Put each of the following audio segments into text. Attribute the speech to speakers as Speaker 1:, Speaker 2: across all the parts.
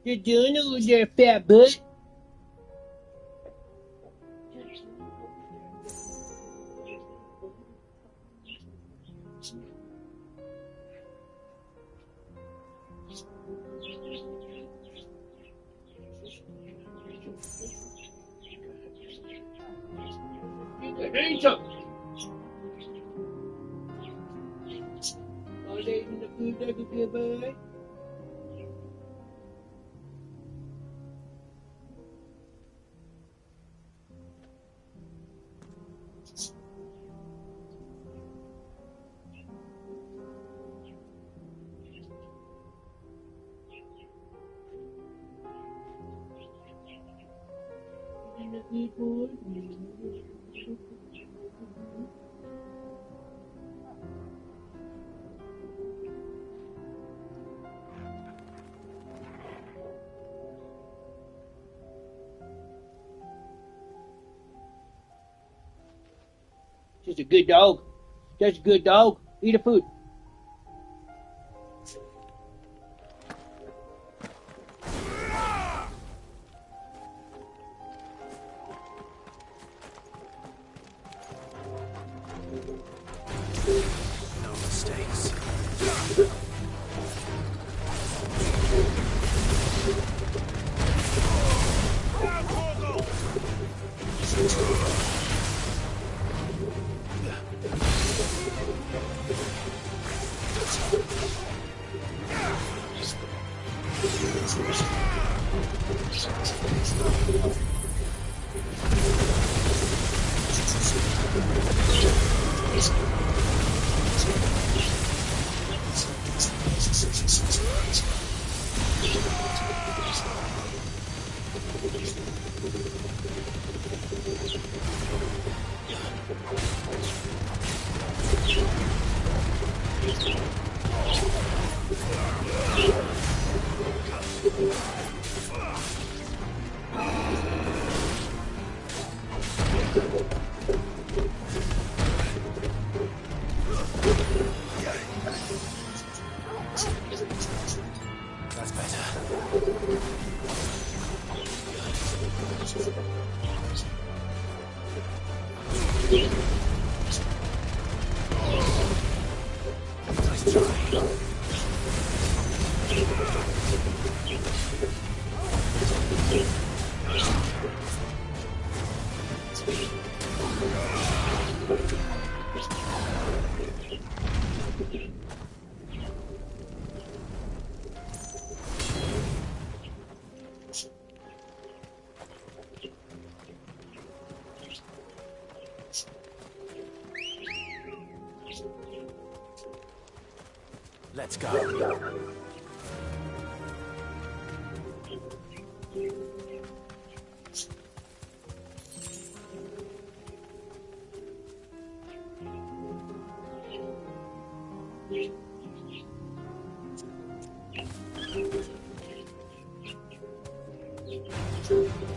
Speaker 1: You doing over there, fat butt? Hands up! All day in the food like a good boy. Just a good dog. Just a good dog. Eat the food.
Speaker 2: No mistakes. That's better. Nice try. Let's go.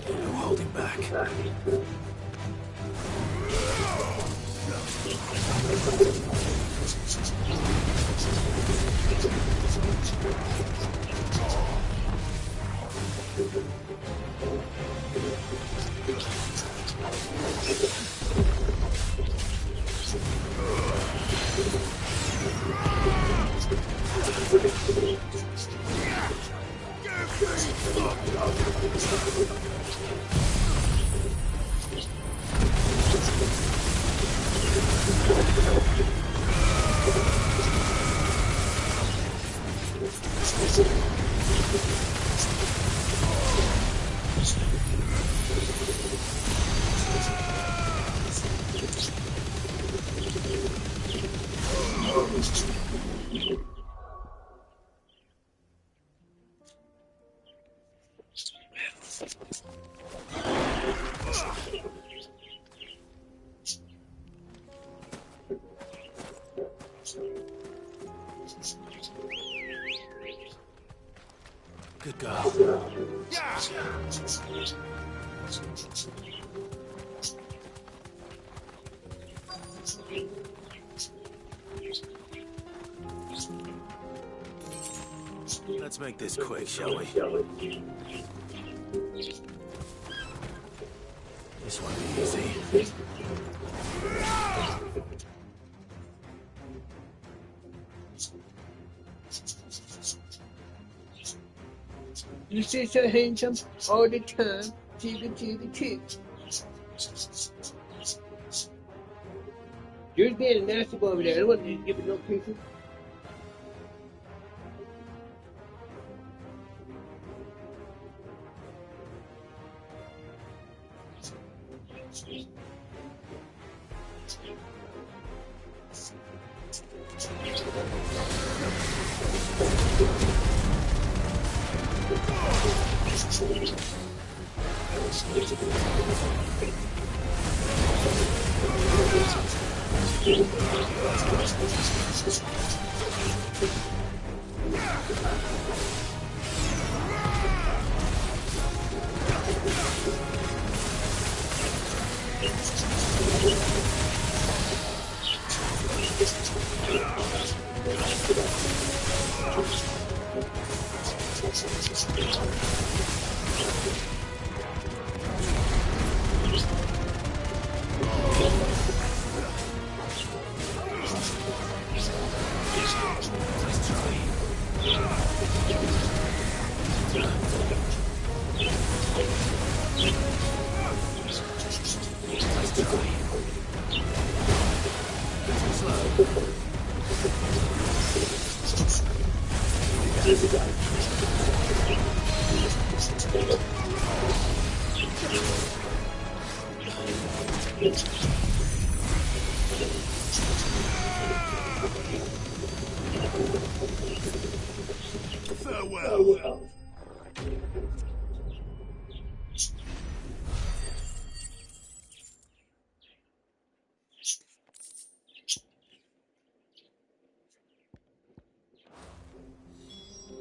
Speaker 2: No holding back. Good girl. Yeah. Let's make this quick, shall we? This won't be easy.
Speaker 1: You say so handsome all the time. Chigga chigga chig. You're being nasty over there. I don't want you to give it no picture.
Speaker 2: Farewell.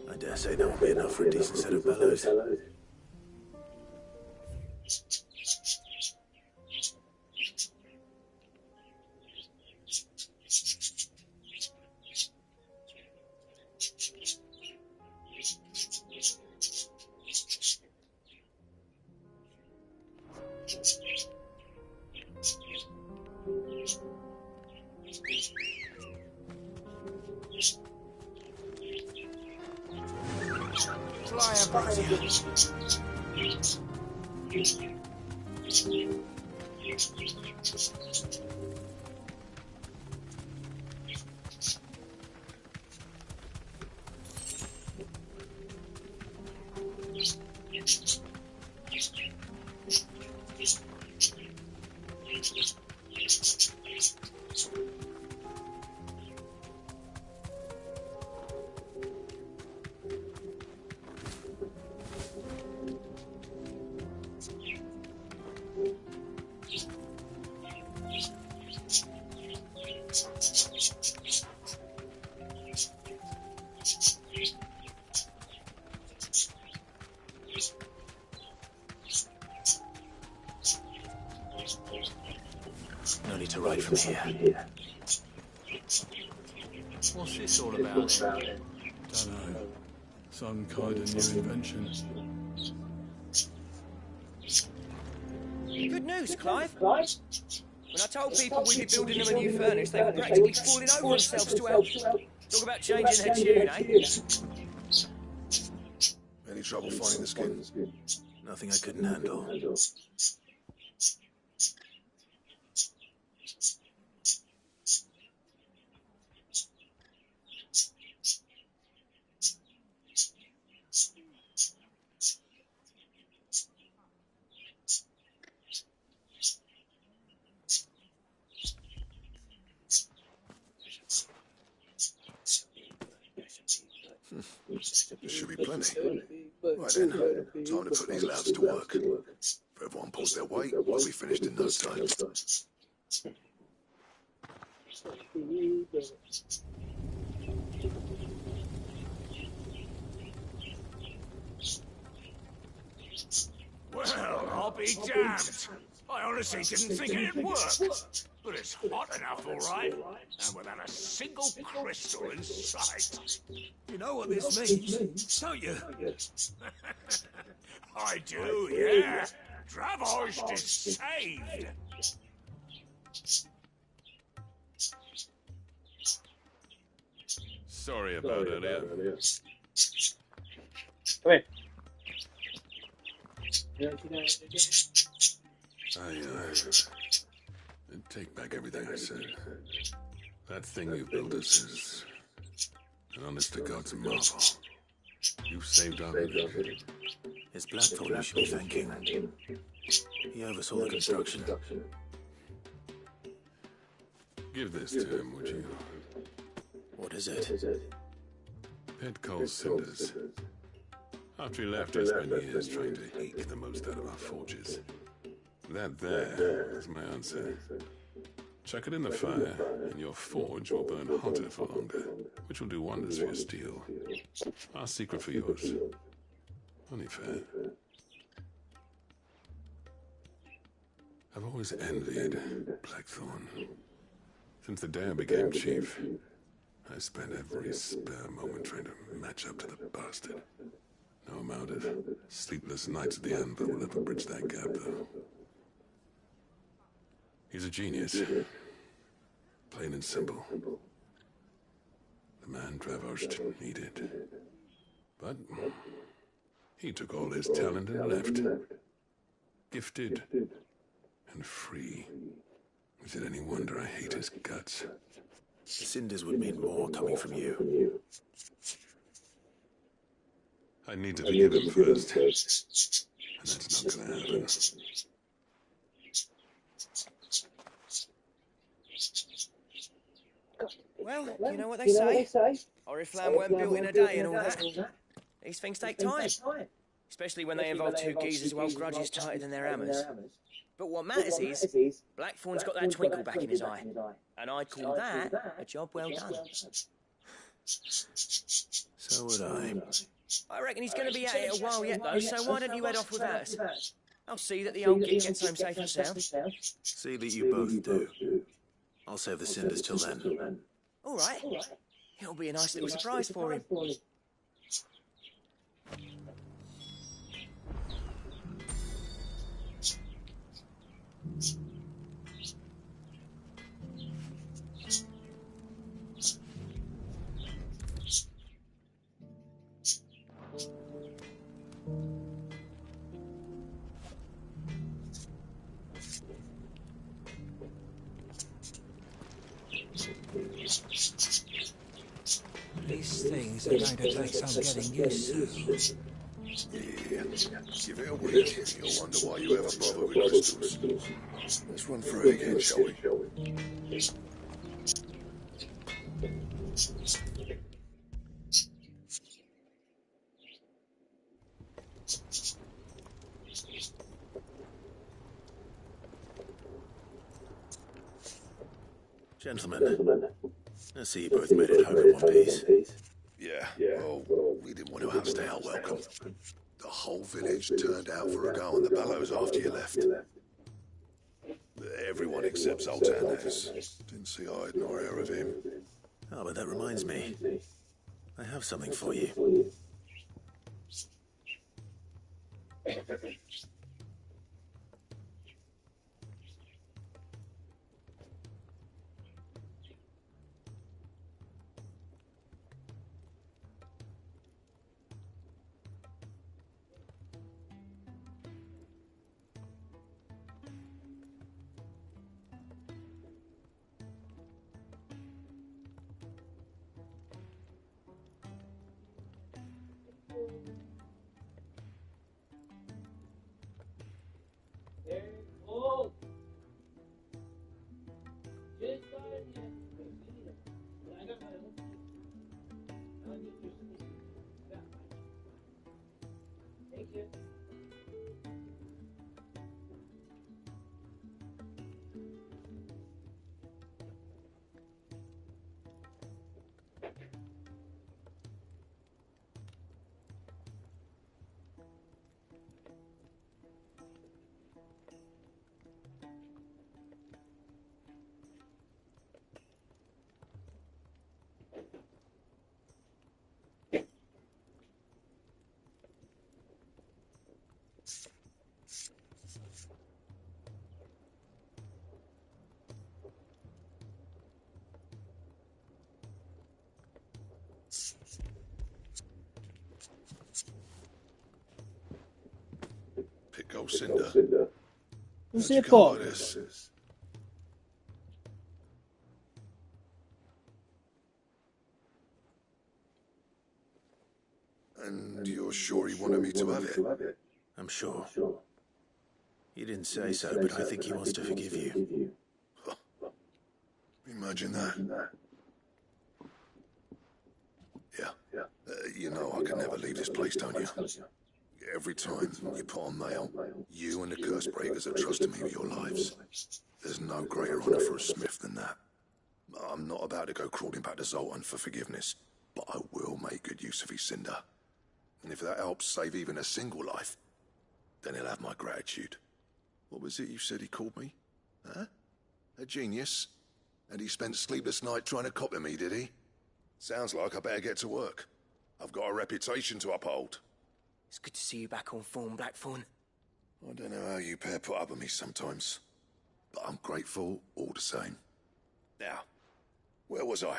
Speaker 2: I dare say that won't be enough for a decent set of bellows. No need to ride from here.
Speaker 3: What's this all about? Dunno. Some kind of new invention.
Speaker 4: Good news, Clive. When I told people we'd be building them a new furnace, they were practically falling over themselves to help. Talk about changing their tune, eh?
Speaker 2: Any trouble finding the skin? Nothing I couldn't handle. There should be plenty. Right then, time to put these louds to work. If everyone pulls their weight, we'll be finished in no time.
Speaker 5: Well, I'll be damned. I honestly didn't think it'd work. But it's hot enough, all right. And without a single crystal in sight.
Speaker 2: You know what this means, don't you?
Speaker 5: I do, yeah. Dravozd is saved.
Speaker 3: Sorry about earlier.
Speaker 1: Come here.
Speaker 3: Take back everything I said. That thing you built us is an honest to God's marvel. You saved our village.
Speaker 2: It's Blackthorn you should be thanking. He oversaw the construction.
Speaker 3: Give this to him, would you?
Speaker 2: What is it?
Speaker 3: Pet coal cinders. After he left, I spent years trying to eke the most out of our forges. That there is my answer. Chuck it in the fire, and your forge will burn hotter for longer, which will do wonders for your steel. Our secret for yours. Only fair. I've always envied Blackthorn. Since the day I became chief, I spent every spare moment trying to match up to the bastard. No amount of sleepless nights at the anvil will ever bridge that gap, though. He's a genius. Plain and simple. The man Dravozd needed. But he took all his talent and left. Gifted and free. Is it any wonder I hate his guts?
Speaker 2: The cinders would mean more coming from you.
Speaker 3: I need to forgive him first. And that's not gonna happen.
Speaker 4: Well, you know what they say? Oriflamme weren't built in a day and all that. These things take time. Especially when they involve two geezers who hold grudges tighter than their hammers. But what matters is, Blackthorn's got that twinkle back in his eye. And I'd call that a job well done.
Speaker 2: So would I.
Speaker 4: I reckon he's going to be at it a while yet, though, so why don't you head off without us? I'll see that the old git gets home safe and sound.
Speaker 2: See that you both do. I'll save the cinders till then.
Speaker 4: All right. It'll be a nice little surprise for him.
Speaker 6: These things are going to take some getting used to.
Speaker 2: Yeah. Give it a week, you'll wonder why you ever bother with crystals. Let's run through it again, shall we? Gentlemen, I see you both made it home in one piece. Yeah, well, we didn't want to outstay our welcome. The whole village turned out for a go on the bellows after you left. Everyone except Zoltan has. Didn't see hide nor hair of him. Oh, but that reminds me. I have something for you. Pit Gold Cinder.
Speaker 1: Who's
Speaker 2: How'd you
Speaker 1: it
Speaker 2: come
Speaker 1: for?
Speaker 2: by this? And you're sure he wanted me to have it?
Speaker 7: I'm sure. He didn't say so, but I think he wants to forgive you.
Speaker 2: Imagine that. Yeah. You know I can never leave this place, don't you? Every time you put on mail, you and the Curse Breakers are trusting me with your lives. There's no greater honor for a Smith than that. I'm not about to go crawling back to Zoltan for forgiveness, but I will make good use of his cinder. And if that helps save even a single life, then he'll have my gratitude. What was it you said he called me? Huh? A genius? And he spent sleepless night trying to copy me, did he? Sounds like I better get to work. I've got a reputation to uphold.
Speaker 4: It's good to see you back on form, Blackthorn.
Speaker 2: I don't know how you pair put up with me sometimes, but I'm grateful all the same. Now, where was I?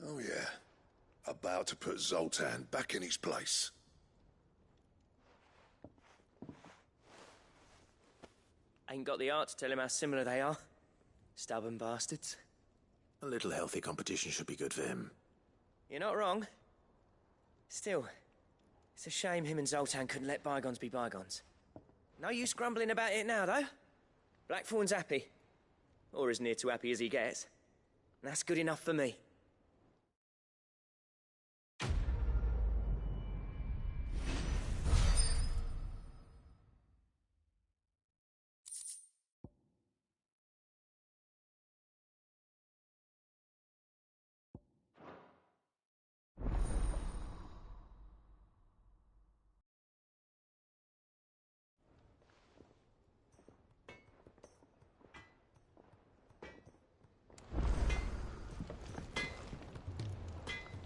Speaker 2: Oh yeah, about to put Zoltan back in his place.
Speaker 4: Ain't got the art to tell him how similar they are. Stubborn bastards.
Speaker 7: A little healthy competition should be good for him.
Speaker 4: You're not wrong. Still, it's a shame him and Zoltan couldn't let bygones be bygones. No use grumbling about it now, though. Blackthorn's happy. Or as near to happy as he gets. And that's good enough for me.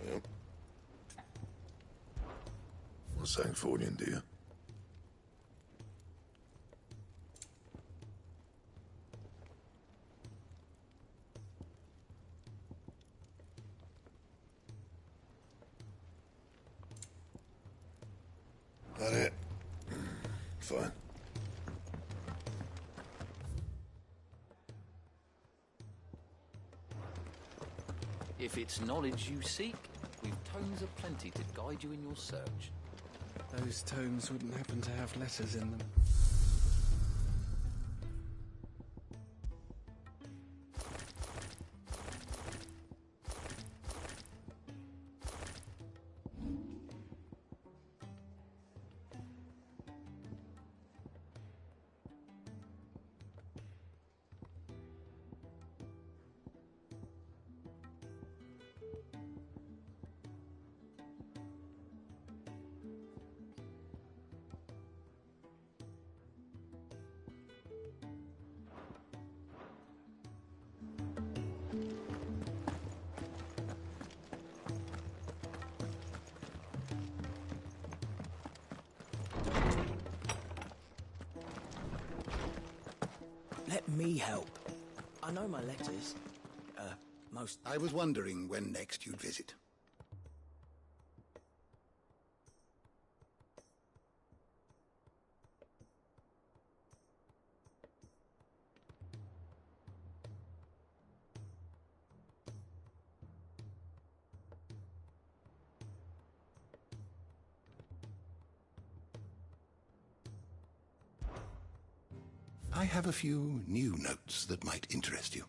Speaker 2: Yep. What's that for you, dear? That it? Fine.
Speaker 8: If it's knowledge you seek, we've tomes aplenty to guide you in your search.
Speaker 6: Those tomes wouldn't happen to have letters in them.
Speaker 4: Let me help. I know my letters. Most...
Speaker 9: I was wondering when next you'd visit. I have a few new notes that might interest you.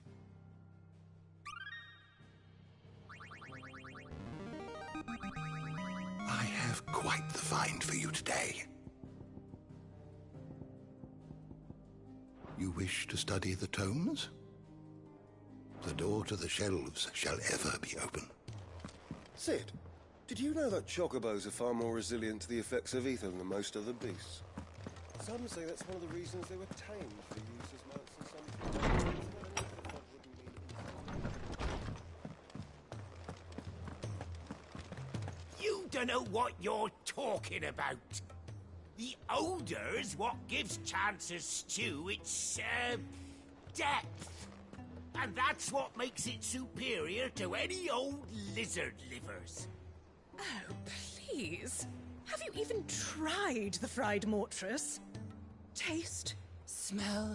Speaker 9: I have quite the find for you today. You wish to study the tomes? The door to the shelves shall ever be open.
Speaker 10: Sid, did you know that chocobos are far more resilient to the effects of ether than most other beasts? Some say that's one of the reasons they were tamed for use as mounts in some...
Speaker 5: You don't know what you're talking about. The odor's what gives Chance's stew its, depth. And that's what makes it superior to any old lizard livers.
Speaker 11: Oh, please. Have you even tried the fried mortress? Taste, smell,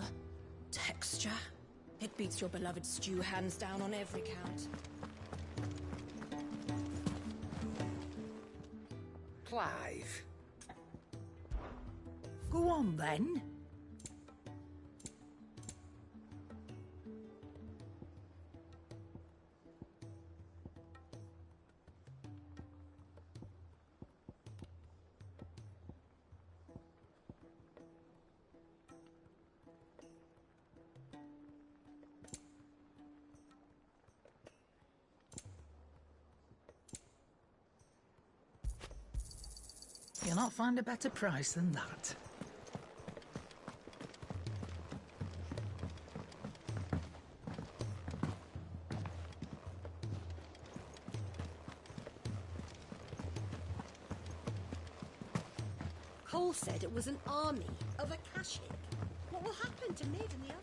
Speaker 11: texture. It beats your beloved stew hands down on every count.
Speaker 6: Clive. Go on, then. You'll not find a better price than that.
Speaker 12: Cole said it was an army of Akashic. What will happen to Mid and the others?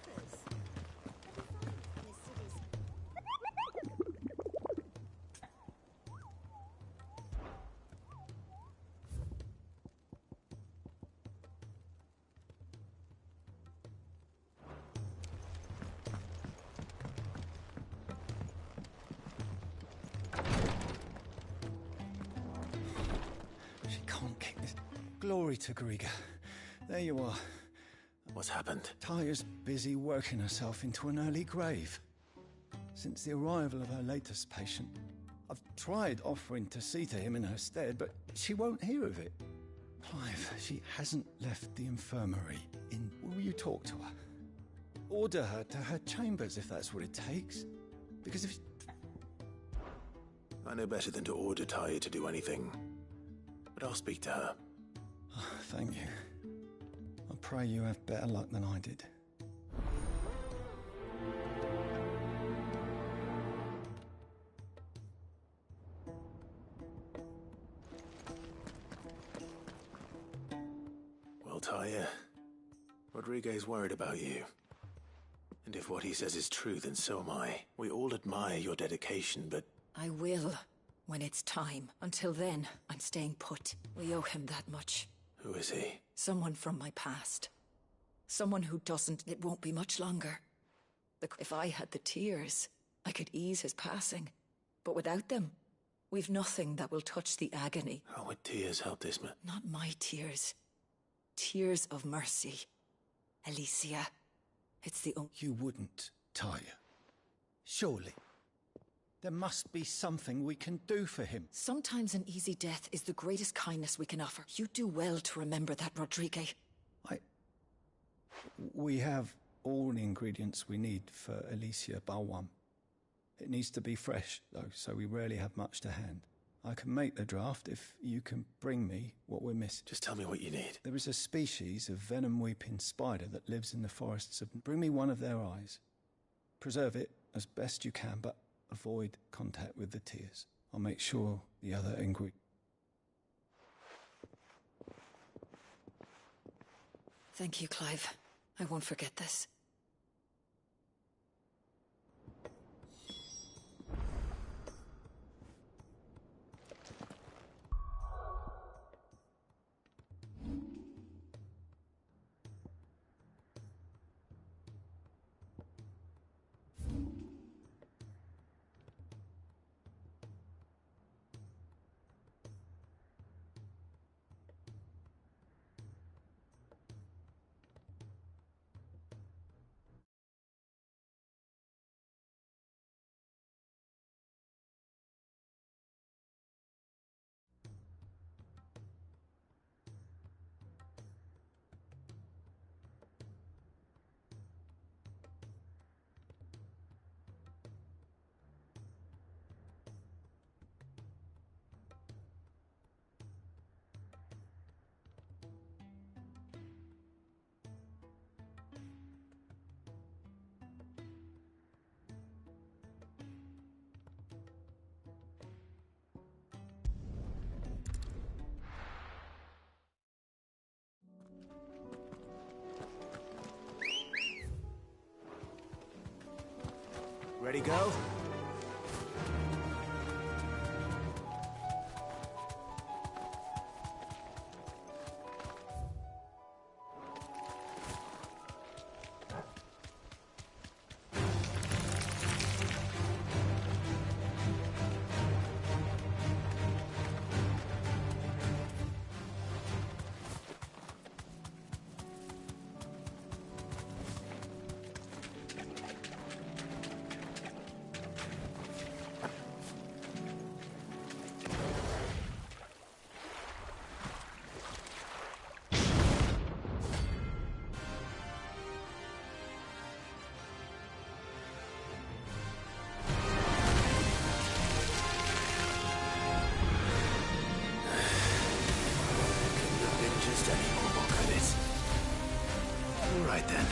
Speaker 6: She can't kick this. Glory to Griga. There you are.
Speaker 7: What's happened?
Speaker 6: Taya's busy working herself into an early grave. Since the arrival of her latest patient, I've tried offering to see to him in her stead, but she won't hear of it. Clive, she hasn't left the infirmary. Will you talk to her? Order her to her chambers if that's what it takes. Because if...
Speaker 7: I know better than to order Taya to do anything. But I'll speak to her.
Speaker 6: Thank you. I pray you have better luck than I did.
Speaker 7: Well, Taya, Rodriguez worried about you. And if what he says is true, then so am I. We all admire your dedication, but...
Speaker 11: I will, when it's time. Until then, I'm staying put. We owe him that much.
Speaker 7: Who is he?
Speaker 11: Someone from my past. Someone who doesn't. It won't be much longer. If I had the tears, I could ease his passing. But without them, we've nothing that will touch the agony.
Speaker 7: How would tears help this man?
Speaker 11: Not my tears. Tears of mercy. Alicia. It's the only...
Speaker 6: You wouldn't, Taya. Surely. There must be something we can do for him.
Speaker 11: Sometimes an easy death is the greatest kindness we can offer. You do well to remember that, Rodriguez.
Speaker 6: We have all the ingredients we need for Alicia Balwam. It needs to be fresh, though, so we rarely have much to hand. I can make the draft if you can bring me what we're missing.
Speaker 7: Just tell me what you need.
Speaker 6: There is a species of venom-weeping spider that lives in the forests of... Bring me one of their eyes. Preserve it as best you can, but avoid contact with the tears. I'll make sure the other ingredients...
Speaker 11: Thank you, Clive. I won't forget this.
Speaker 7: Ready, girl? Right then.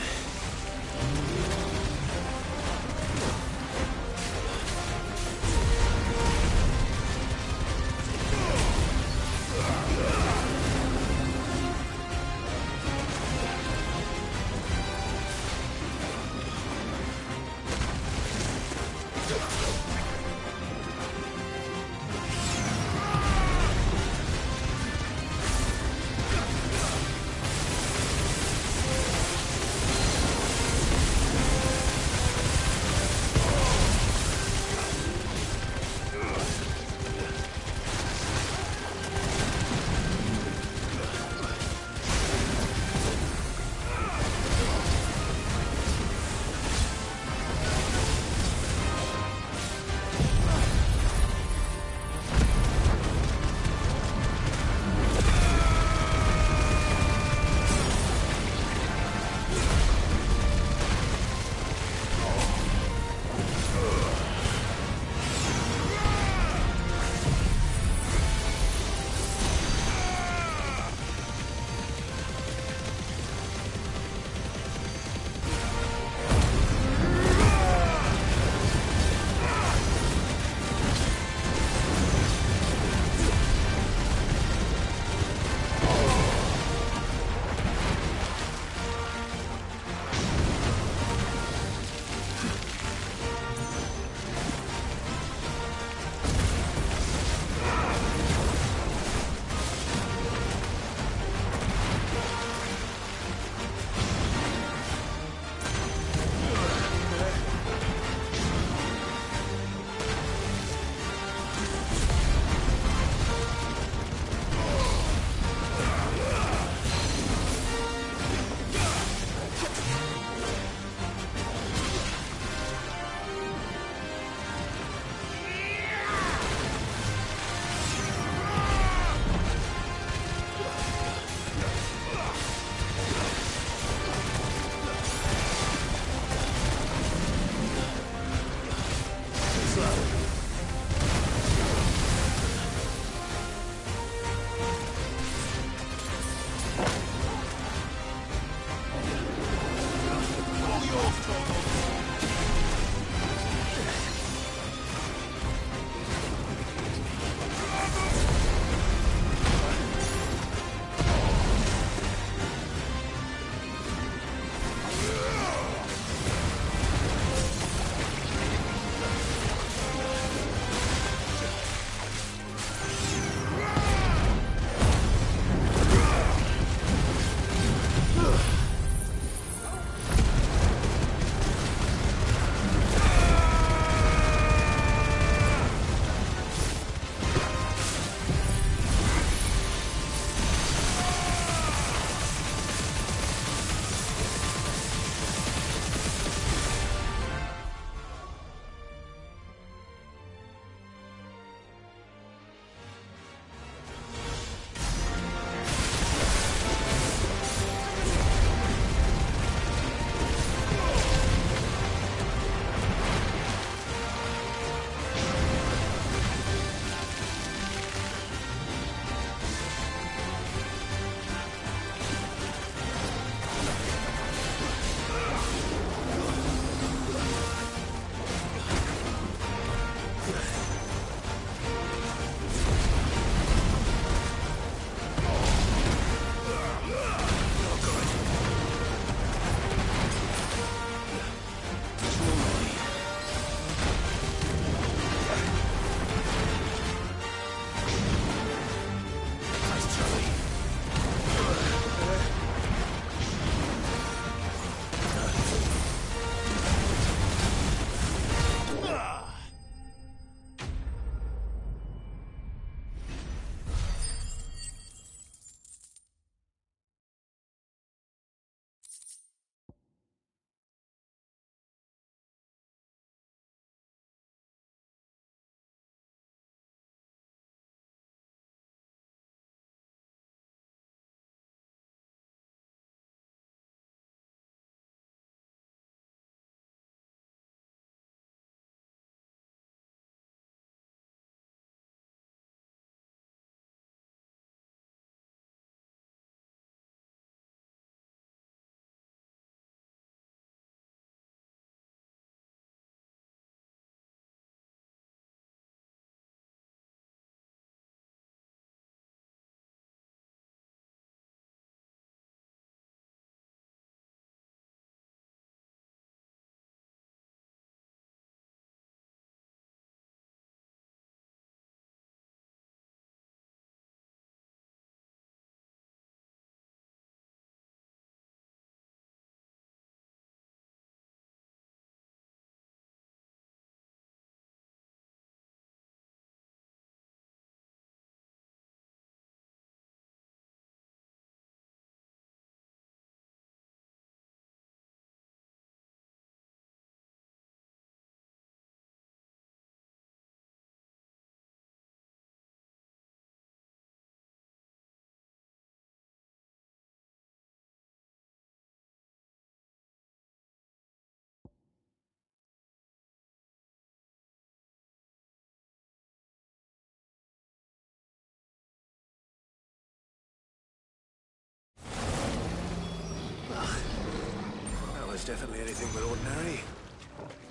Speaker 7: was definitely anything but ordinary.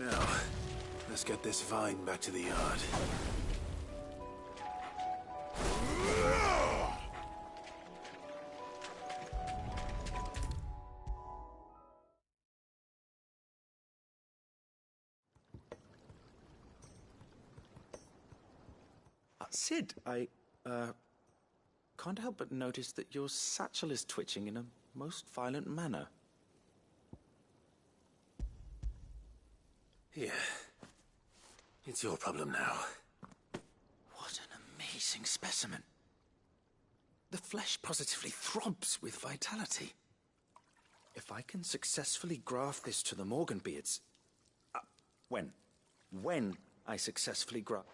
Speaker 7: Now, let's get this vine back to the yard.
Speaker 13: Sid, I can't help but notice that your satchel is twitching in a most violent manner.
Speaker 7: Here. It's your problem now.
Speaker 13: What an amazing specimen. The flesh positively throbs with vitality. If I can successfully graft this to the Morganbeards... When I successfully graft...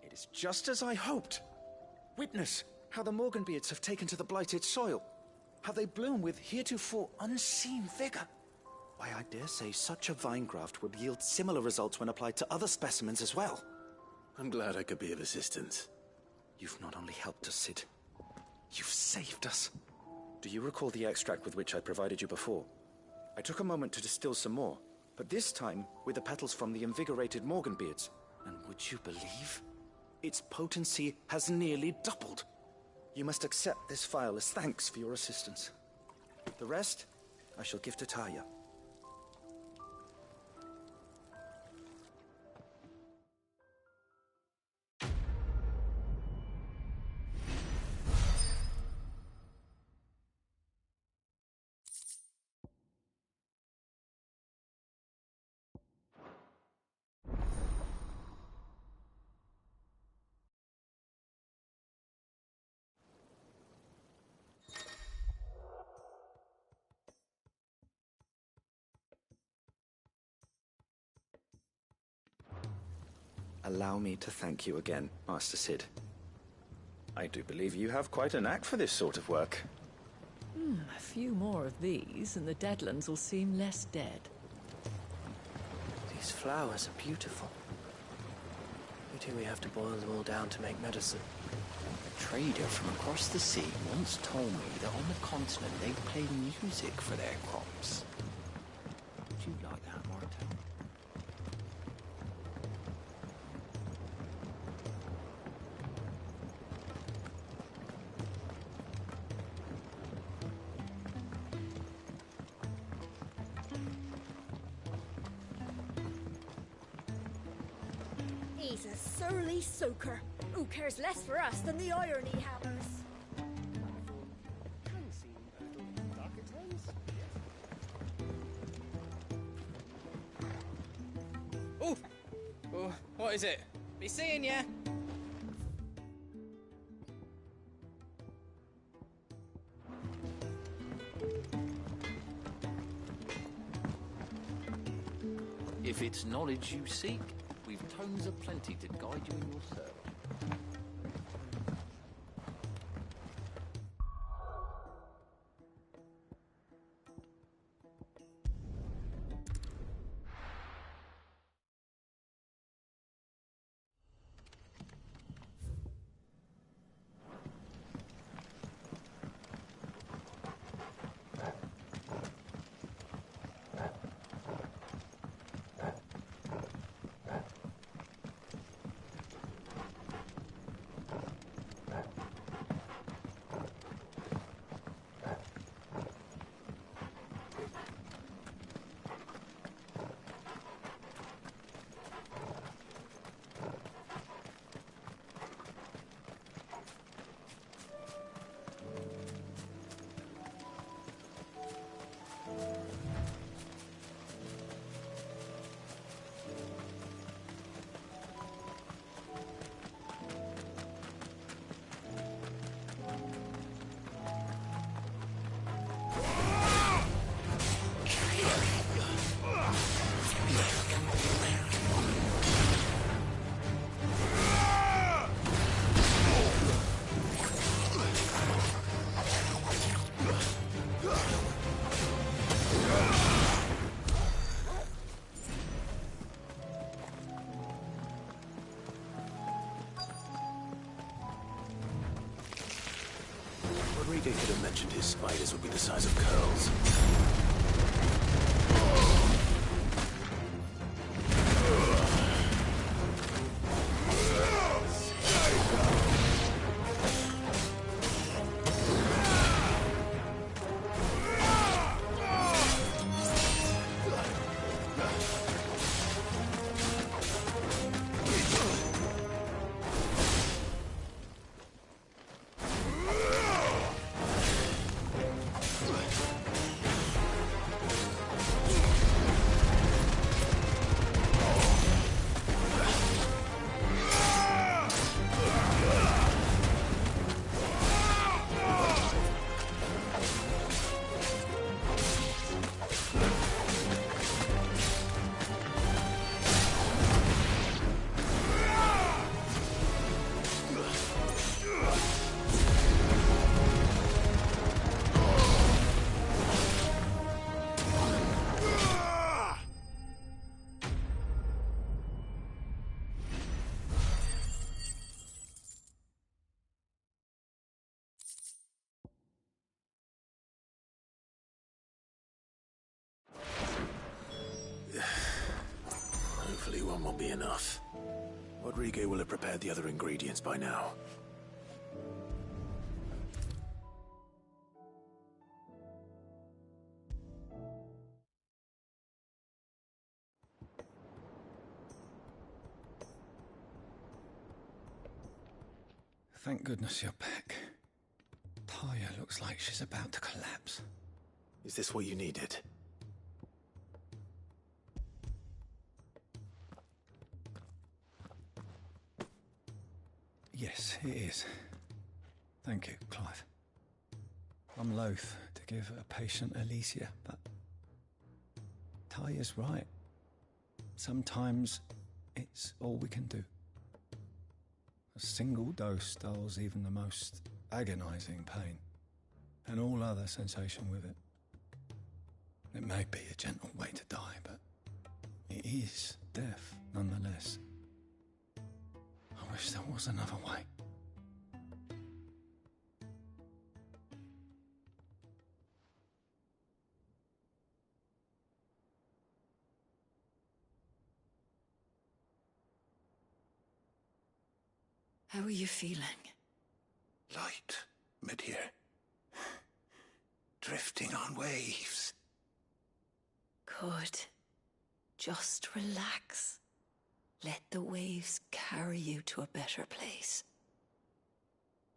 Speaker 13: It is just as I hoped. Witness how the Morganbeards have taken to the blighted soil. How they bloom with heretofore unseen vigor. Why, I dare say such a vine graft would yield similar results when applied to other specimens as well.
Speaker 7: I'm glad I could be of assistance.
Speaker 13: You've not only helped us, Sid. You've saved us. Do you recall the extract with which I provided you before? I took a moment to distill some more, but this time with the petals from the invigorated Morganbeards. And would you believe? Its potency has nearly doubled. You must accept this vial as thanks for your assistance. The rest, I shall give to Taya. Allow me to thank you again, Master Sid. I do believe you have quite a knack for this sort of work.
Speaker 14: A few more of these, and the Deadlands will seem less dead.
Speaker 4: These flowers are beautiful. Who do we have to boil them all down to make medicine?
Speaker 8: A trader from across the sea once told me that on the continent they play music for their crops. Would you like that, Martin?
Speaker 12: He's a surly soaker. Who cares less for us than the irony hammers?
Speaker 4: Oh, what is it? Be seeing ya.
Speaker 8: If it's knowledge you seek, we've tomes aplenty to guide you in your search.
Speaker 7: Rodriguez could have mentioned his spiders would be the size of curls. Hopefully one won't be enough. Rodriguez will have prepared the other ingredients by now.
Speaker 6: Thank goodness you're back. Taya looks like she's about to collapse.
Speaker 7: Is this what you needed?
Speaker 6: Yes, it is. Thank you, Clive. I'm loath to give a patient Alicia, but Taya's right. Sometimes it's all we can do. A single dose dulls even the most agonizing pain, and all other sensation with it. It may be a gentle way to die, but it is death nonetheless. I wish there was another way.
Speaker 14: How are you feeling?
Speaker 9: Light, Medir. Drifting on waves.
Speaker 14: Good. Just relax. Let the waves carry you to a better place.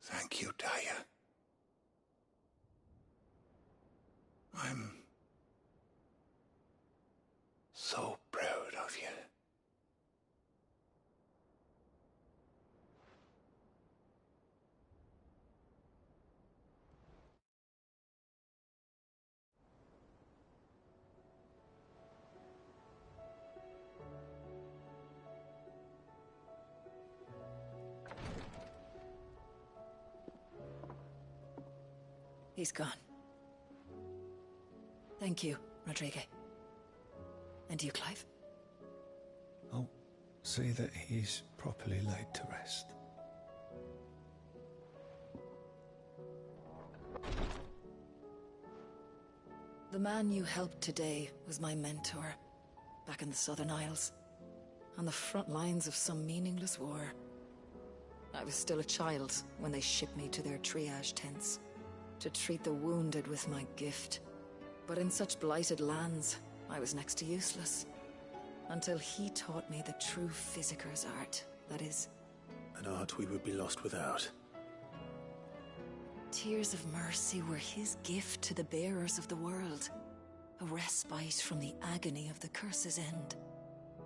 Speaker 9: Thank you, Taya. I'm so proud of you.
Speaker 14: He's gone. Thank you, Rodriguez. And you, Clive?
Speaker 6: I'll see that he's properly laid to rest.
Speaker 14: The man you helped today was my mentor, back in the Southern Isles, on the front lines of some meaningless war. I was still a child when they shipped me to their triage tents, to treat the wounded with my gift. But in such blighted lands, I was next to useless. Until he taught me the true Physicker's art, that is...
Speaker 7: An art we would be lost without.
Speaker 14: Tears of mercy were his gift to the bearers of the world. A respite from the agony of the curse's end.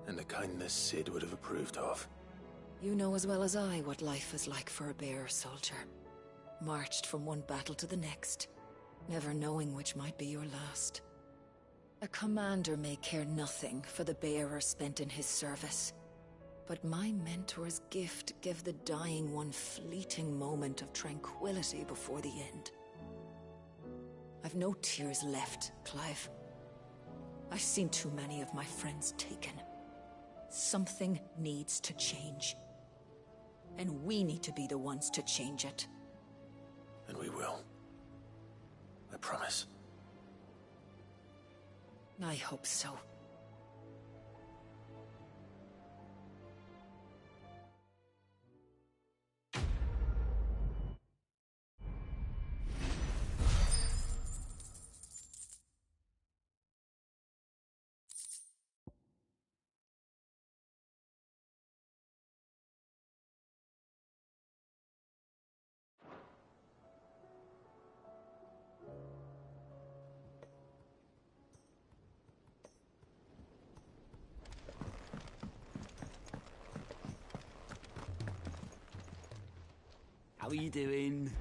Speaker 7: And a kindness Sid would have approved of.
Speaker 14: You know as well as I what life is like for a bearer soldier. Marched from one battle to the next, never knowing which might be your last. A commander may care nothing for the bearer spent in his service, but my mentor's gift gave the dying one fleeting moment of tranquility before the end. I've no tears left, Clive. I've seen too many of my friends taken. Something needs to change. And we need to be the ones to change it.
Speaker 7: And we will. promise.
Speaker 14: I hope so.
Speaker 15: How are you doing?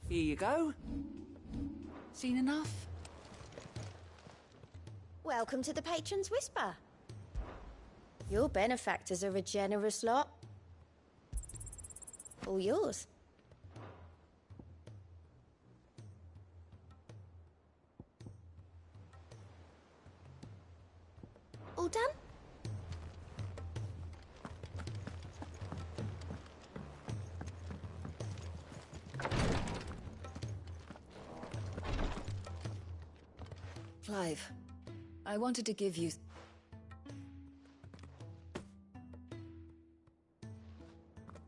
Speaker 15: Here you go. Seen enough?
Speaker 12: Welcome to the Patron's Whisper. Your benefactors are a generous lot. All yours. All done?
Speaker 14: Clive, I wanted to give you...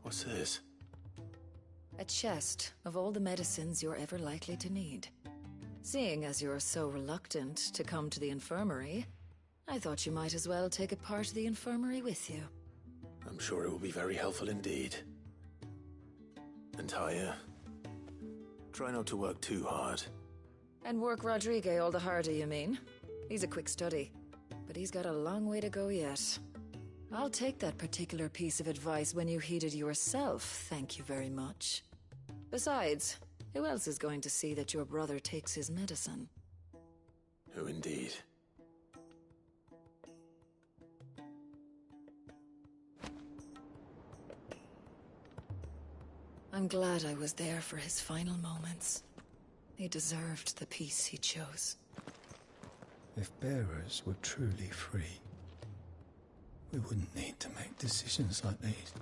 Speaker 7: What's this?
Speaker 14: a chest of all the medicines you're ever likely to need. Seeing as you're so reluctant to come to the infirmary, I thought you might as well take a part of the infirmary with you.
Speaker 7: I'm sure it will be very helpful indeed. And Taya, try not to work too hard.
Speaker 14: And work Rodrigue all the harder, you mean? He's a quick study, but he's got a long way to go yet. I'll take that particular piece of advice when you heed it yourself, thank you very much. Besides, who else is going to see that your brother takes his medicine?
Speaker 7: Who indeed?
Speaker 14: I'm glad I was there for his final moments. He deserved the peace he chose.
Speaker 6: If bearers were truly free, we wouldn't need to make decisions like these.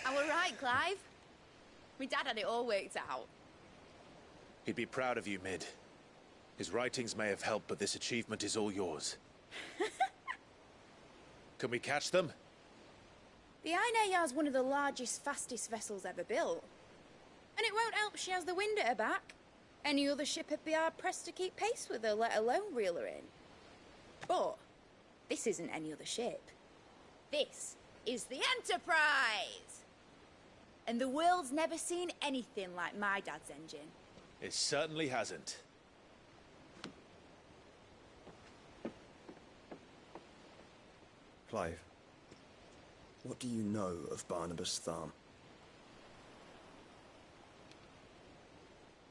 Speaker 16: Are we right, Clive? My dad had it all worked out.
Speaker 7: He'd be proud of you, Mid. His writings may have helped, but this achievement is all yours. Can we catch them?
Speaker 16: The Ainayar's one of the largest, fastest vessels ever built. And it won't help she has the wind at her back. Any other ship would be hard-pressed to keep pace with her, let alone reel her in. But this isn't any other ship. This is the Enterprise! And the world's never seen anything like my dad's engine.
Speaker 7: It certainly hasn't.
Speaker 17: Clive, what do you know of Barnabas Tharm?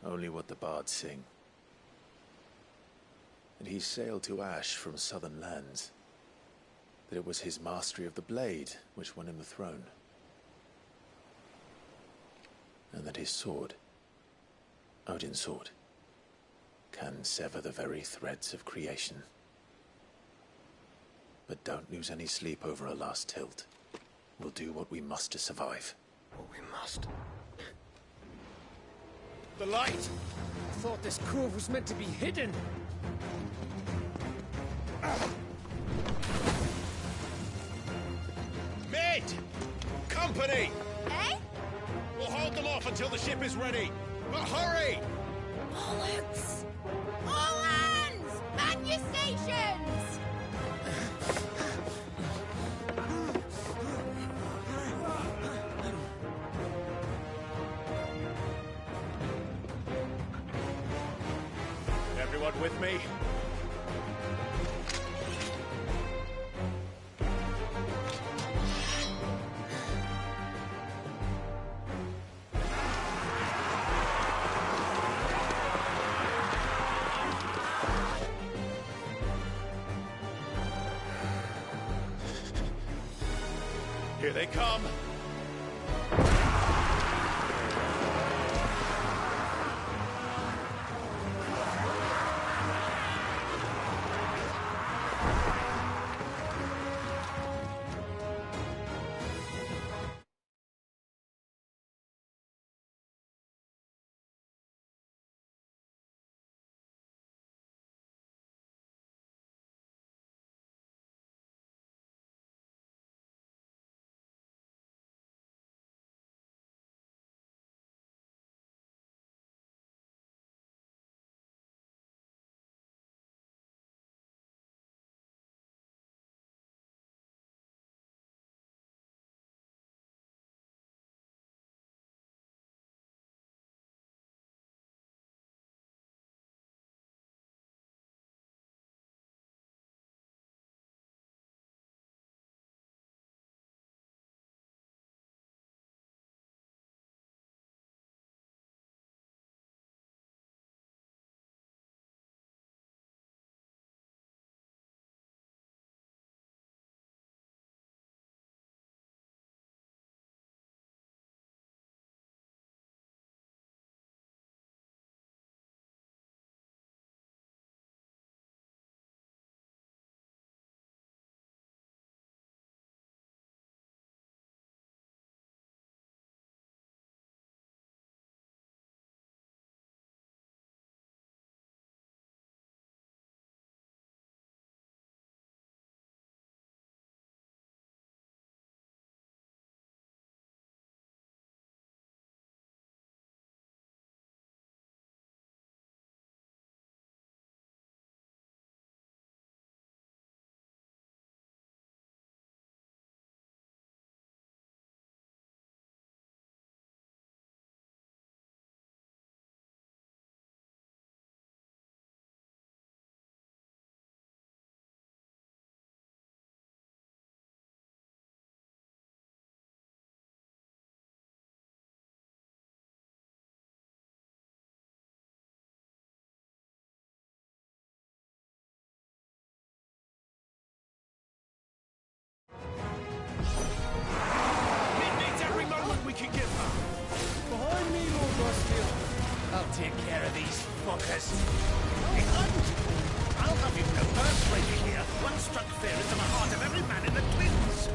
Speaker 7: Only what the bards sing. And he sailed to Ash from southern lands. That it was his mastery of the blade which won him the throne. And that his sword, Odin's sword, can sever the very threads of creation. But don't lose any sleep over a last tilt. We'll do what we must to survive.
Speaker 10: What we must.
Speaker 5: The light! I thought this cove was meant to be hidden.
Speaker 18: Mid! Company!
Speaker 16: Eh?
Speaker 18: We'll hold them off until the ship is ready. But hurry!
Speaker 16: Bollocks! All hands! Man your stations!
Speaker 18: Everyone with me? Here they come.
Speaker 5: Can get her. Behind me, Lord Westfield. I'll take care of these fuckers.
Speaker 18: I'll have you know, earthbreaking here. One struck fear into the heart of every man in the Twins.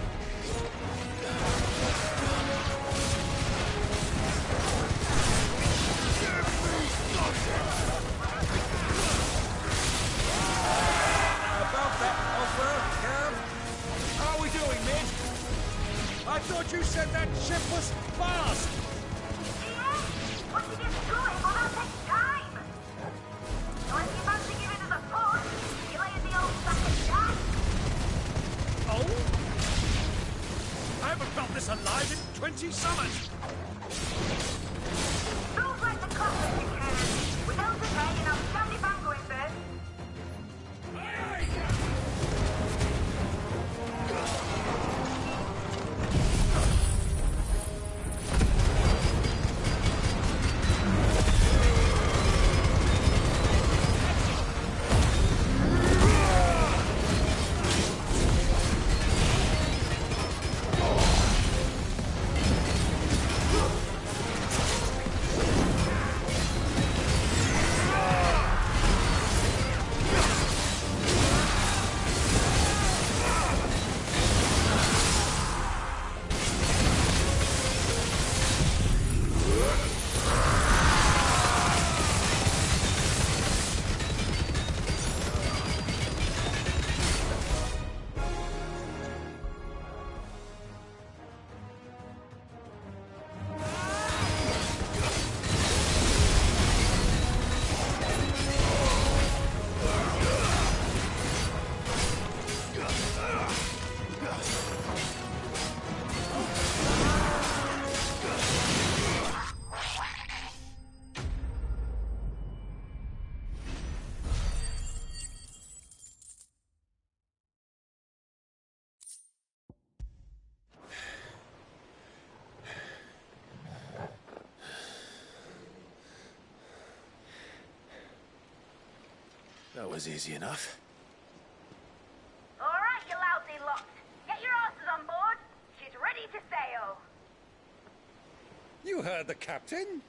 Speaker 5: About that offer, Cav. How are we doing, Mid? I thought you said that ship was fast!
Speaker 19: What you get going will not take time! So if you fancy giving us a push, you lay in the old sack of jazz.
Speaker 5: Oh? I haven't felt this alive in 20 summers!
Speaker 19: Don't let the coffin be carried. Without the pay, and I'll stand it back going first.
Speaker 7: That was easy enough.
Speaker 19: All right, you lousy lot. Get your asses on board. She's ready to sail.
Speaker 20: You heard the captain.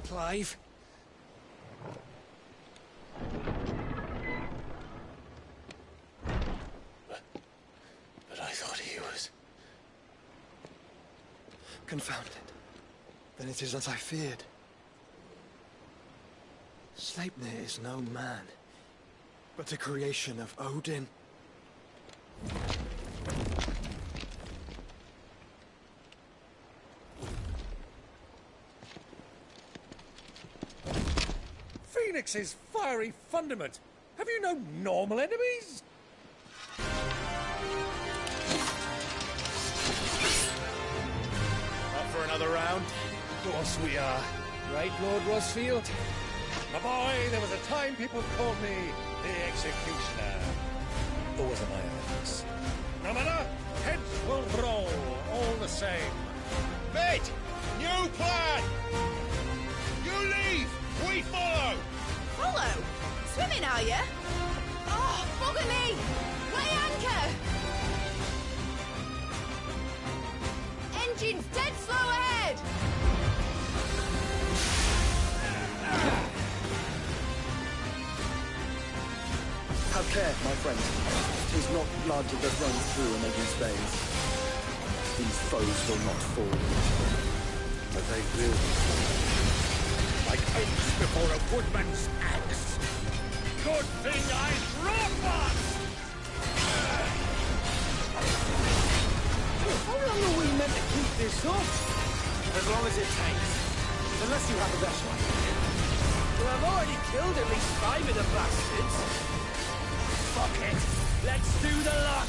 Speaker 7: Clive? But I thought he was...
Speaker 17: Confound it. Then it is as I feared. Sleipnir is no man, but a creation of Odin.
Speaker 20: Phoenix's fiery fundament. Have you no normal enemies?
Speaker 18: Up for another round?
Speaker 20: Of course we are. Right, Lord Rosfield? My boy, there was a time people called me the Executioner. Those are my enemies. No matter, heads will roll all the same.
Speaker 18: Mate! New plan! You leave! We follow!
Speaker 16: Follow? Swimming, are you? Oh, bugger me! Weigh anchor! Engine's dead slow ahead!
Speaker 17: Have care, my friend. 'Tis not blood that runs through an Odin's veins. These foes will not fall. But they will.
Speaker 18: Like oaks before a woodman's axe. Good thing I brought one!
Speaker 17: How long are we meant to keep this up? As long as it takes. Unless you have a better idea.
Speaker 4: Well, I've already killed at least 5 of the bastards. Fuck it. Let's do the lot.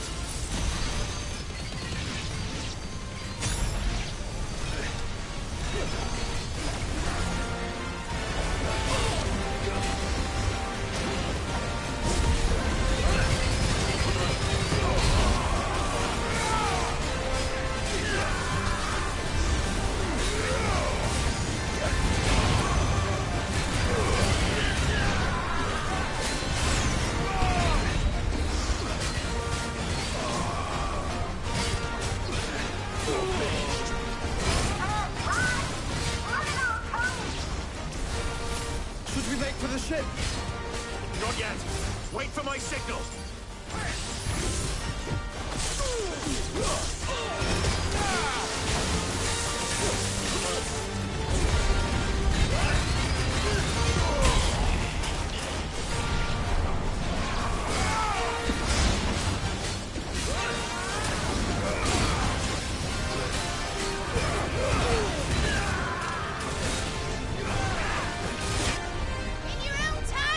Speaker 17: Should we make for the ship?
Speaker 18: Not yet. Wait for my signal.
Speaker 16: In your own time!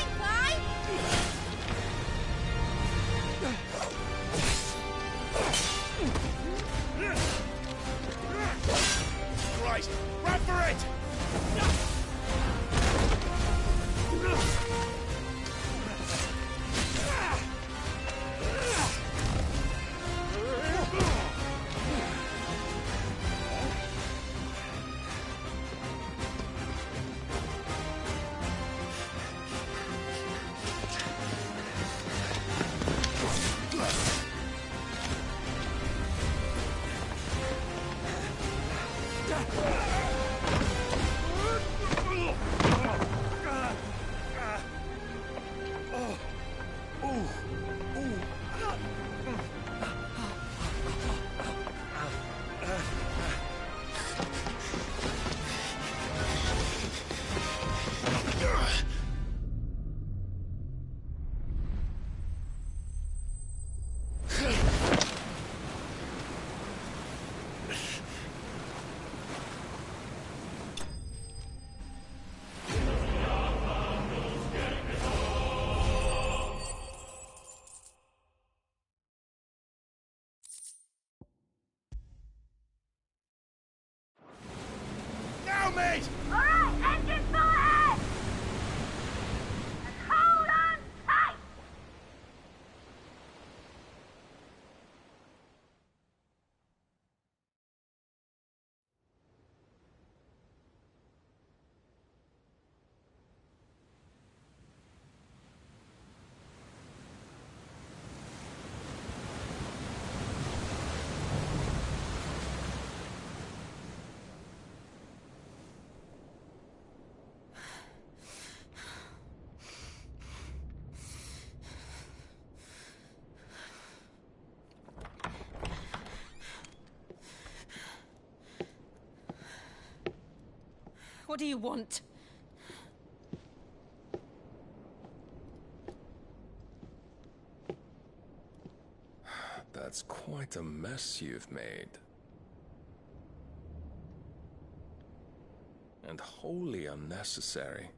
Speaker 11: What do you want?
Speaker 21: That's quite a mess you've made. And wholly unnecessary.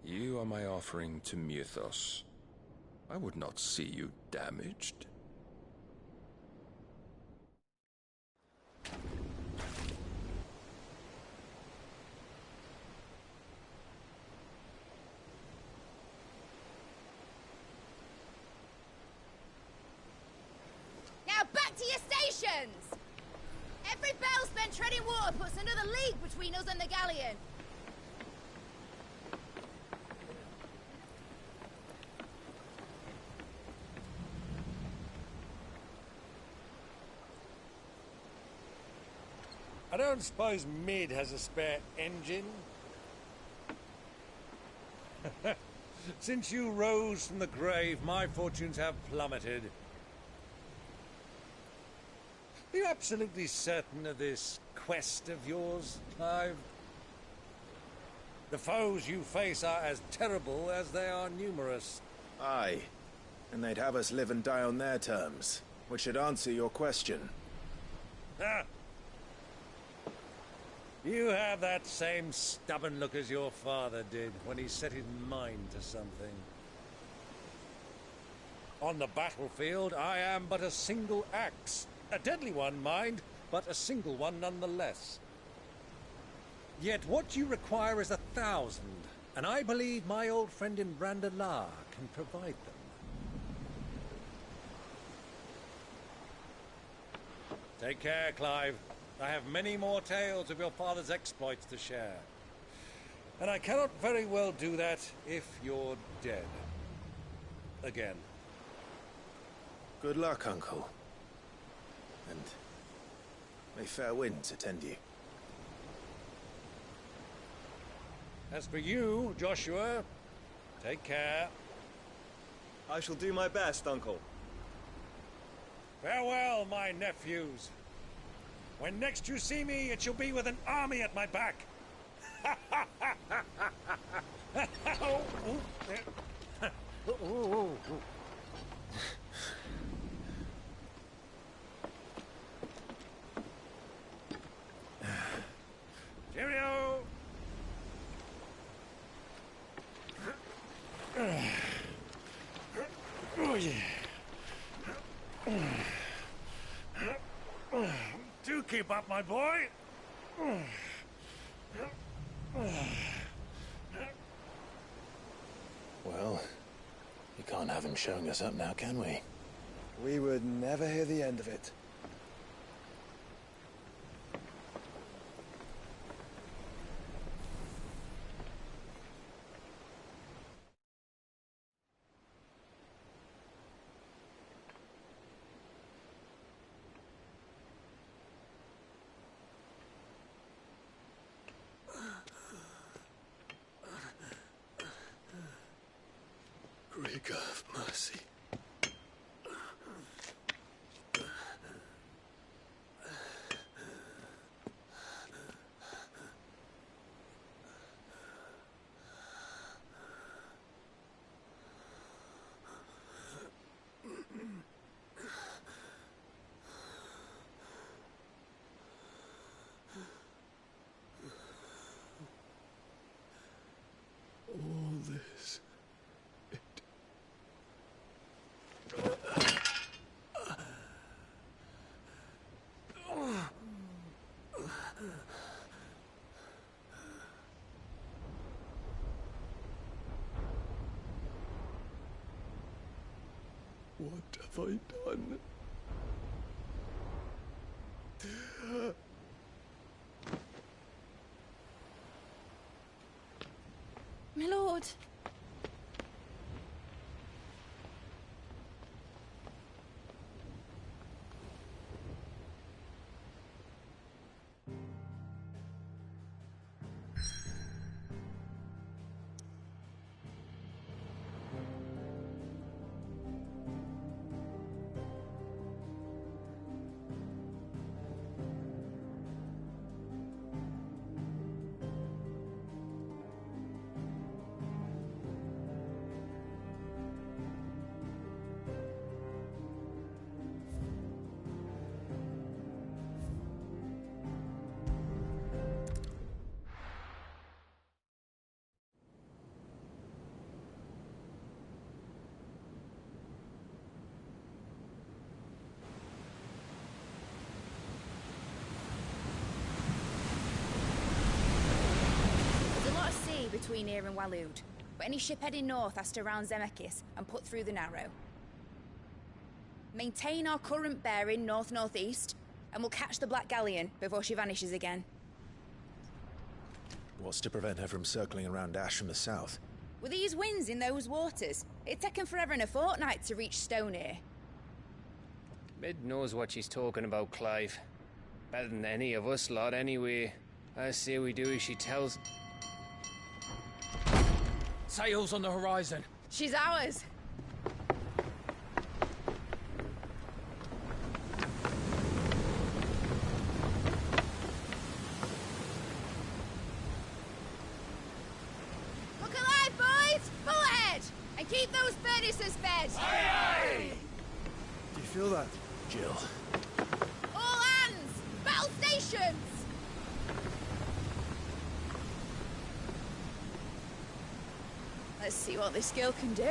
Speaker 21: You are my offering to Mythos. I would not see you damaged.
Speaker 16: Now back to your stations! Every bell spent treading water puts another league between us and the galleon.
Speaker 20: I don't suppose Mid has a spare engine? Since you rose from the grave, my fortunes have plummeted. Are you absolutely certain of this quest of yours, Clive? The foes you face are as terrible as they are numerous.
Speaker 7: Aye. And they'd have us live and die on their terms, which should answer your question.
Speaker 20: Ah! You have that same stubborn look as your father did when he set his mind to something. On the battlefield, I am but a single axe. A deadly one, mind, but a single one nonetheless. Yet what you require is 1,000, and I believe my old friend in Randalar can provide them. Take care, Clive. I have many more tales of your father's exploits to share. And I cannot very well do that if you're dead. Again.
Speaker 7: Good luck, Uncle. And may fair winds attend you.
Speaker 20: As for you, Joshua, take care.
Speaker 22: I shall do my best, Uncle.
Speaker 20: Farewell, my nephews. When next you see me, it shall be with an army at my back. Cheerio! Oh, yeah. Do keep up, my boy.
Speaker 7: Well, we can't have him showing us up now, can we?
Speaker 17: We would never hear the end of it.
Speaker 21: Rigor of mercy. All this. What have I done?
Speaker 11: My lord.
Speaker 16: between here and Waloed, but any ship heading north has to round Zemeckis and put through the Narrow. Maintain our current bearing north-northeast, and we'll catch the Black Galleon before she vanishes again.
Speaker 7: What's to prevent her from circling around Ash from the south?
Speaker 16: With these winds in those waters, it'd take 'em forever and a fortnight to reach Stonehere.
Speaker 1: Mid knows what she's talking about, Clive. Better than any of us lot, anyway. I say we do as she tells.
Speaker 15: Sails on the horizon.
Speaker 16: She's ours. Look alive, boys! Full ahead! And keep those furnaces fed!
Speaker 10: Aye, aye! Do you feel that,
Speaker 7: Jill?
Speaker 16: All hands! Battle stations! Let's see what this girl can do.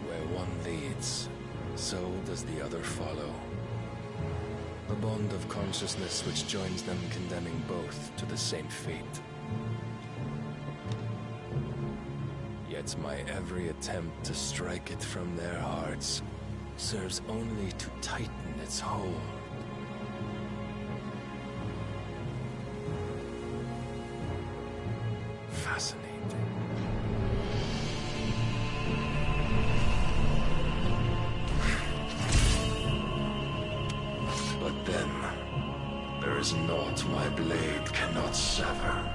Speaker 21: Where one leads, so does the other follow. A bond of consciousness which joins them, condemning both to the same fate. Yet my every attempt to strike it from their hearts serves only to tighten its hold. Fascinating. But then, there is naught my blade cannot sever.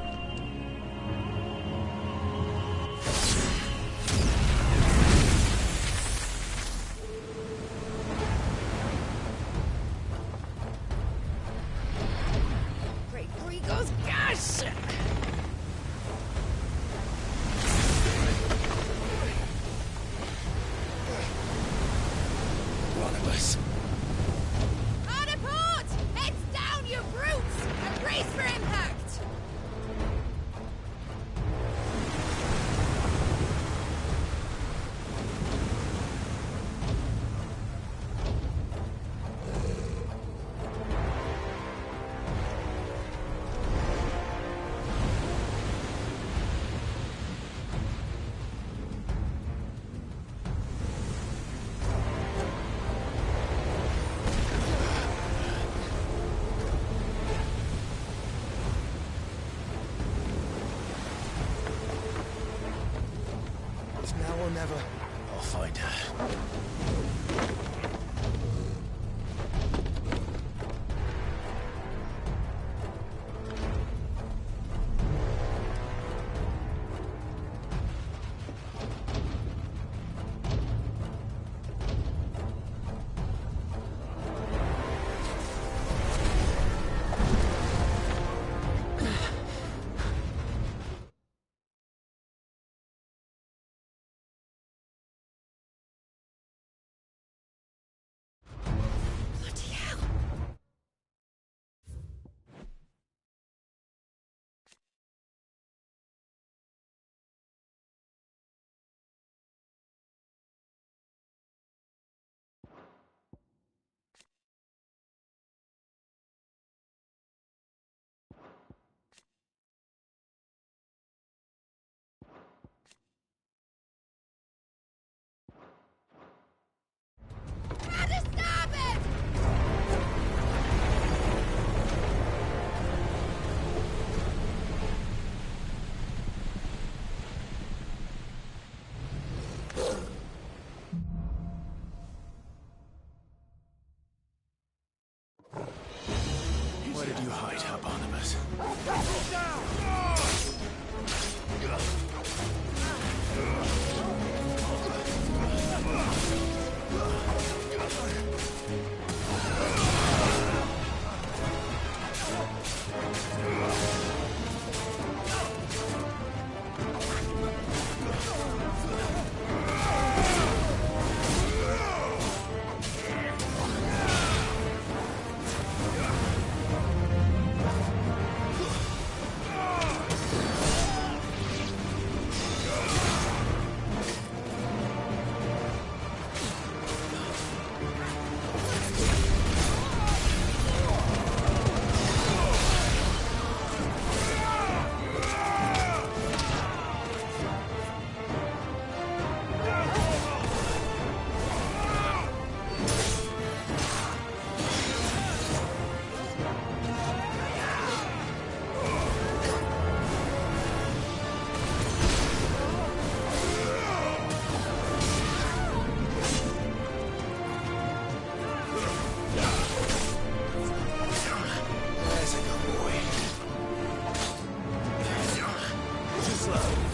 Speaker 16: Great Grigos, gosh!
Speaker 21: One of us.
Speaker 16: Hard apart! Heads down, you brutes! And brace for impact!
Speaker 7: It's now or never. I'll find her.
Speaker 5: slow.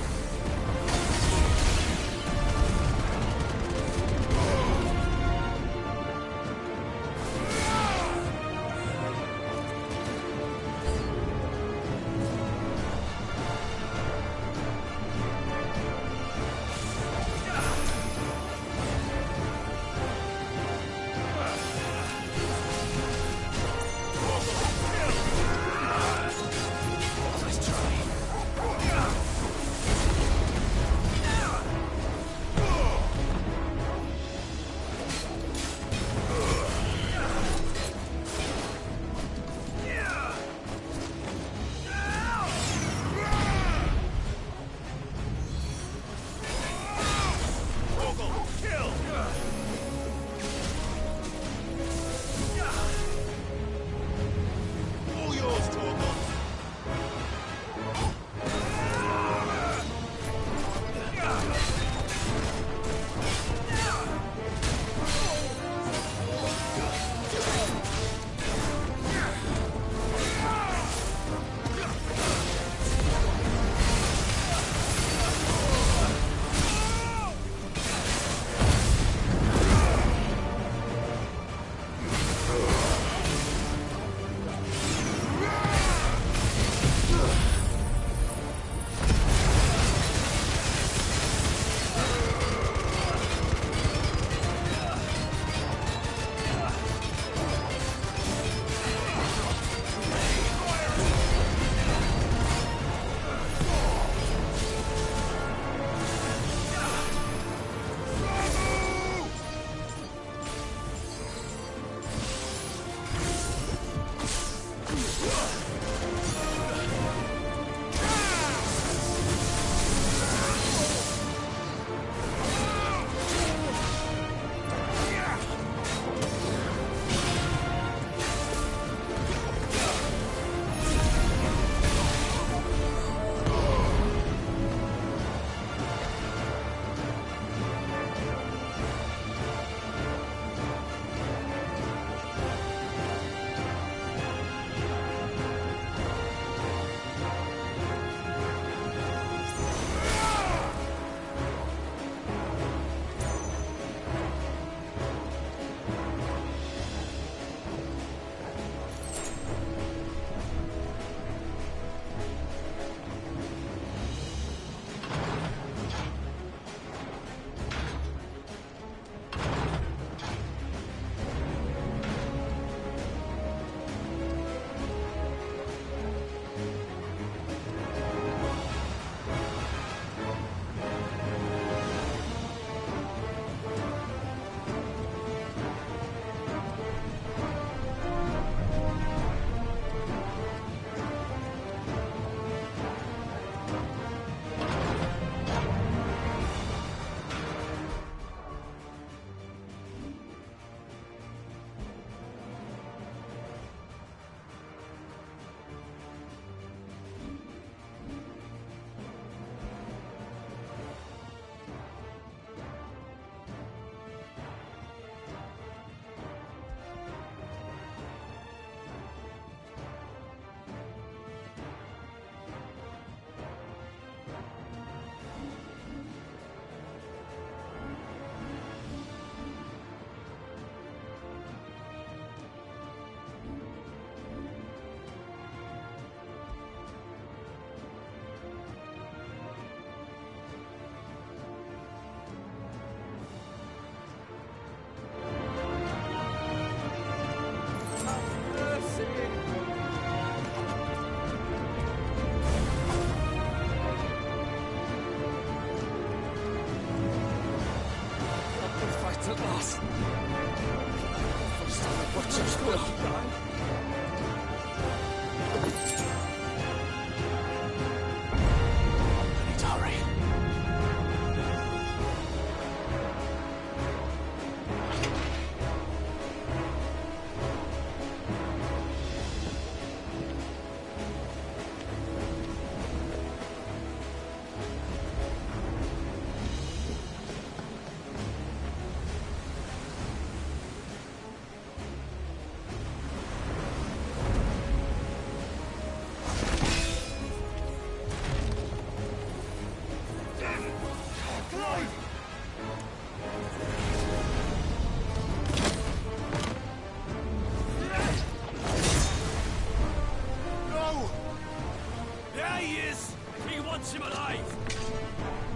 Speaker 18: alive!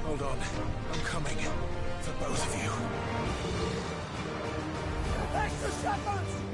Speaker 7: Hold on. I'm coming. For both of you.
Speaker 18: That's the shepherds!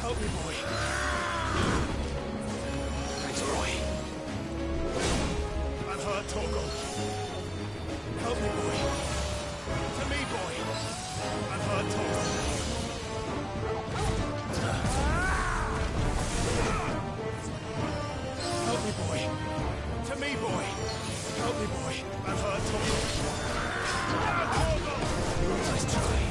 Speaker 7: Help me, boy. Thanks, boy. I'm hurt, Torgal. Help me, boy. To me, boy. I'm hurt, Torgal. Help me, boy. To me, boy. Help me, boy. I'm hurt, Torgal. Nice try.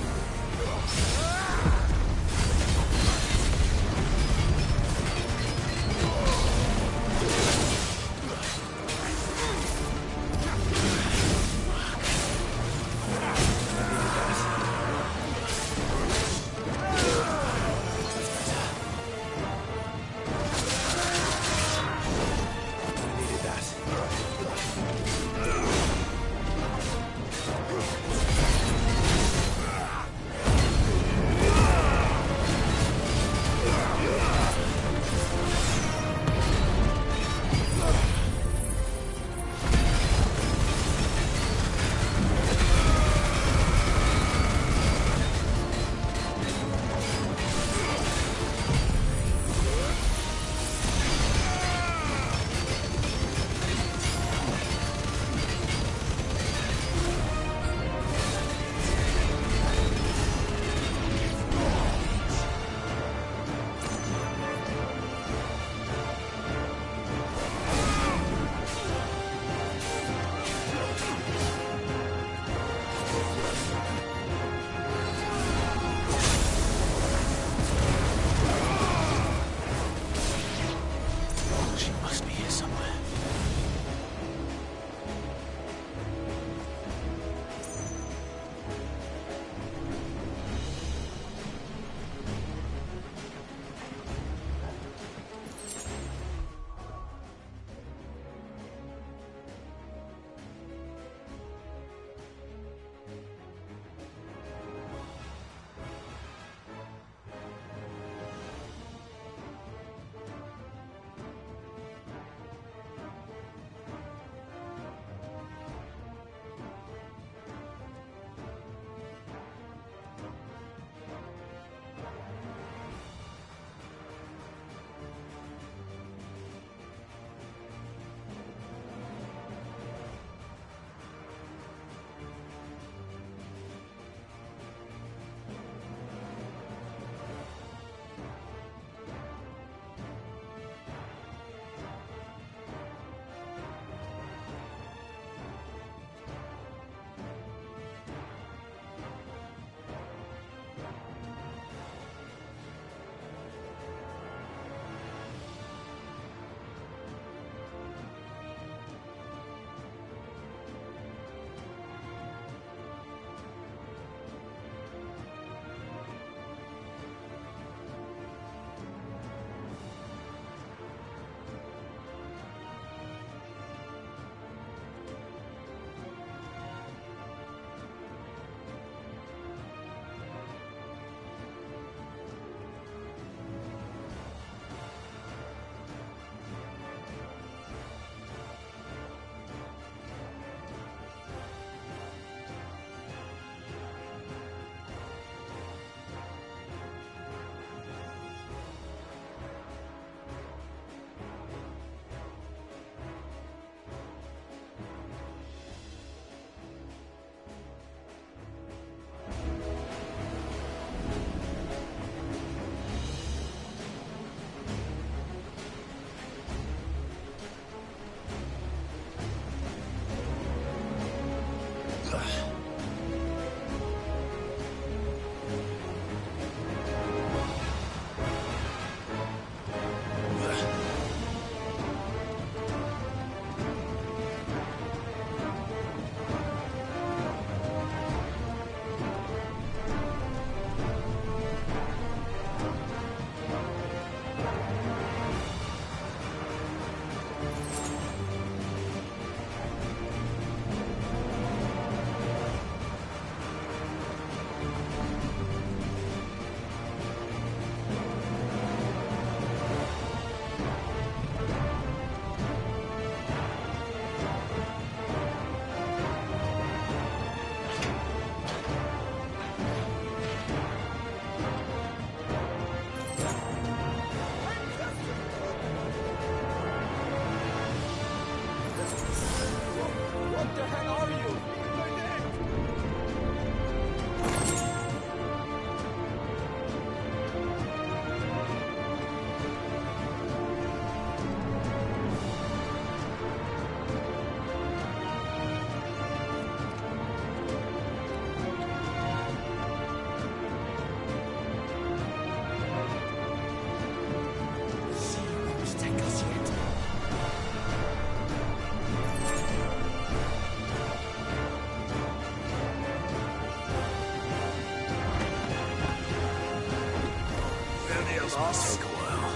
Speaker 5: us.
Speaker 7: Take a while.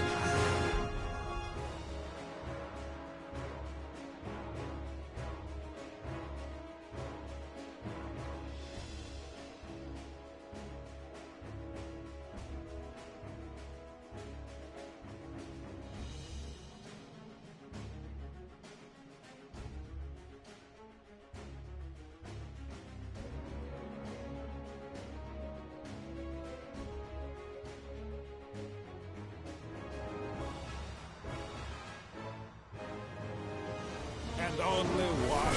Speaker 5: And only one.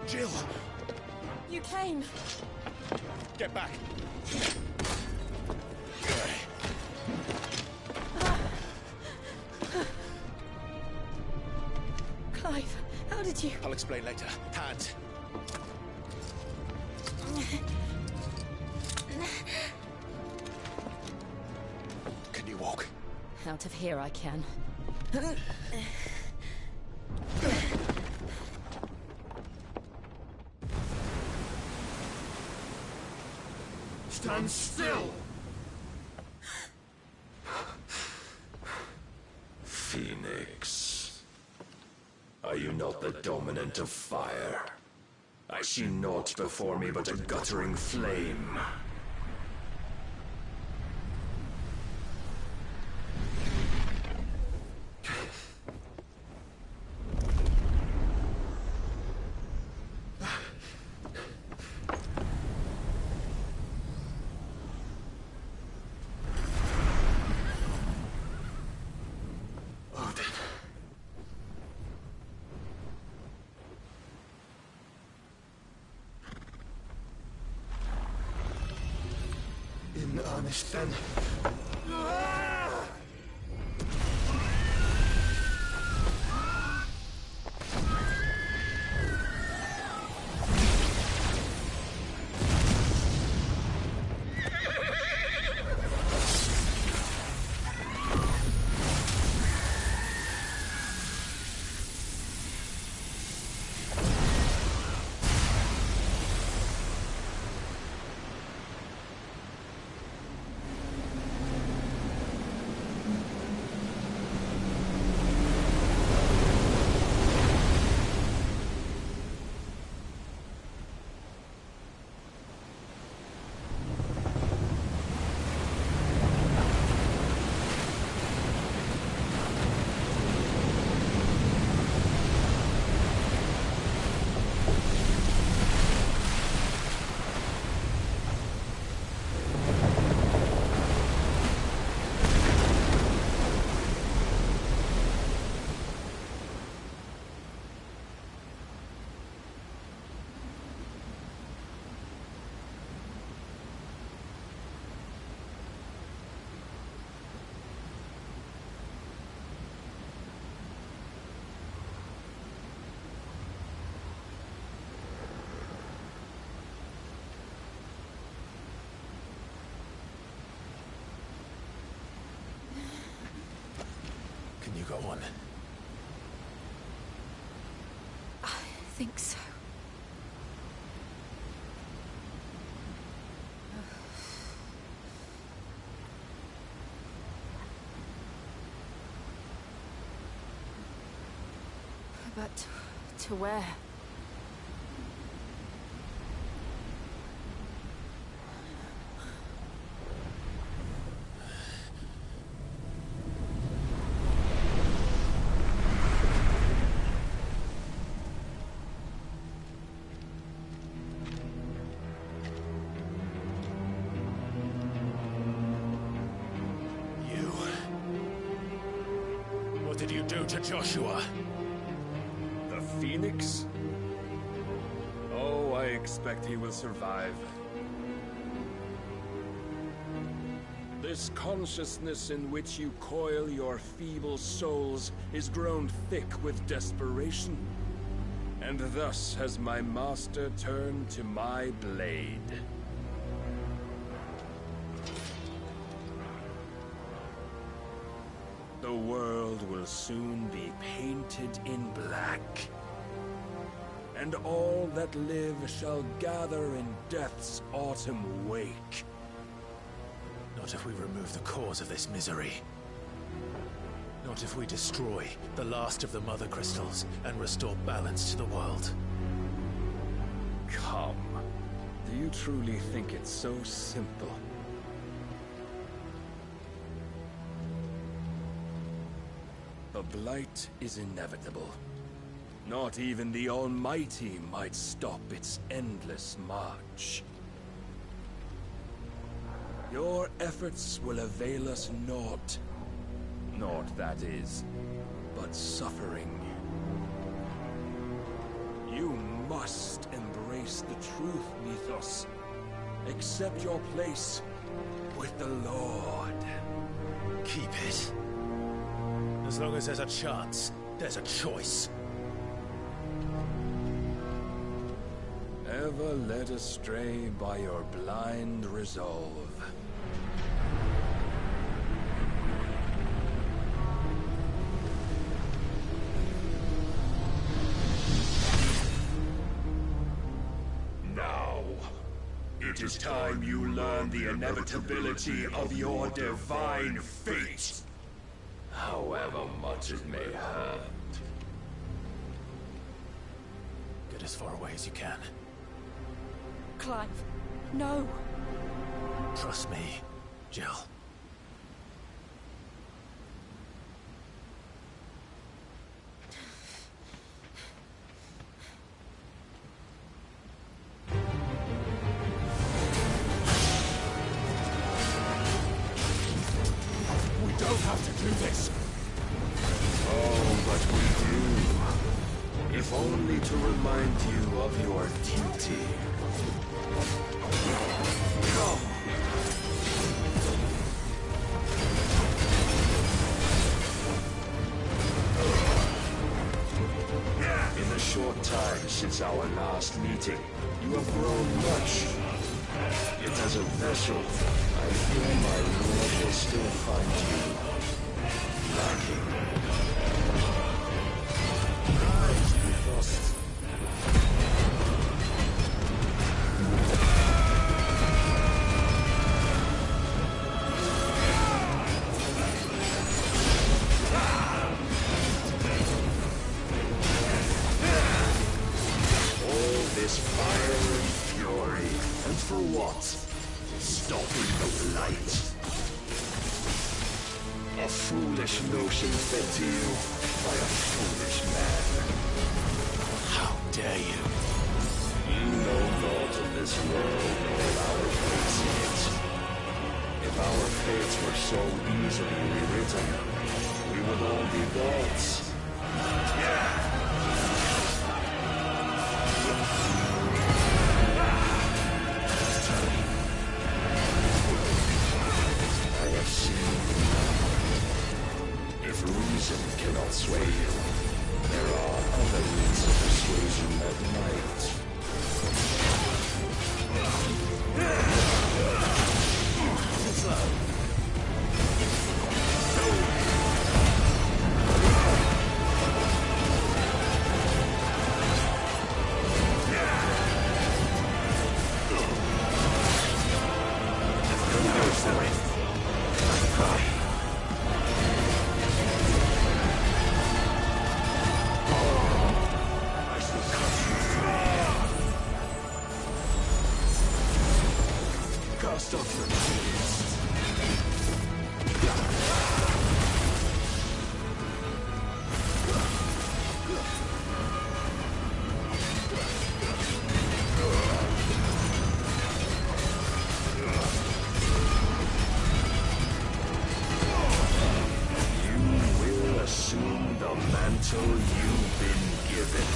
Speaker 20: Jill!
Speaker 11: You came.
Speaker 20: Get back!
Speaker 11: Clive, how did you...
Speaker 20: I'll explain later. Hands. Can you walk?
Speaker 11: Out of here I can.
Speaker 5: Stand still!
Speaker 2: Phoenix. Are you not the dominant of fire? I see naught before me but a guttering flame. In earnest then.
Speaker 7: Can you go on?
Speaker 11: I think so. But to where?
Speaker 20: What did you do to Joshua?
Speaker 2: The Phoenix? Oh, I
Speaker 21: expect he will survive. This consciousness in which you coil your feeble souls is grown thick with desperation. And thus has my master turned to my blade. The world will soon be painted in black. And all that live shall gather in death's autumn wake.
Speaker 7: Not if we remove the cause of this misery. Not if we destroy the last of the Mother Crystals and restore balance to the world.
Speaker 21: Come. Do you truly think it's so simple? The Blight is inevitable. Not even the Almighty might stop its endless march. Your efforts will avail us naught. Naught, that is, but suffering. You must embrace the truth, Mythos. Accept your place with the Lord.
Speaker 7: Keep it. As long as there's a chance, there's a choice.
Speaker 21: Ever led astray by your blind resolve.
Speaker 2: Now, it is time you learn the inevitability of your divine fate, however much it may hurt.
Speaker 7: Get as far away as you can.
Speaker 11: Clive, no.
Speaker 7: Trust me, Jill.
Speaker 2: We don't have to do this. Oh, but we do. If only to remind you of your duty. Come. In the short time since our last meeting, you have grown much. Yet as a vessel, I fear my Lord will still find you lacking. Rise, Mythos. This fire and fury, and for what? Stopping the Blight. A foolish notion fed to you by a foolish man.
Speaker 7: How dare you?
Speaker 2: You know naught of this world nor our fates in it. If our fates were so easily rewritten, we would all be gods. If reason cannot sway you, there are other means of persuasion that might. Mantle you've been given.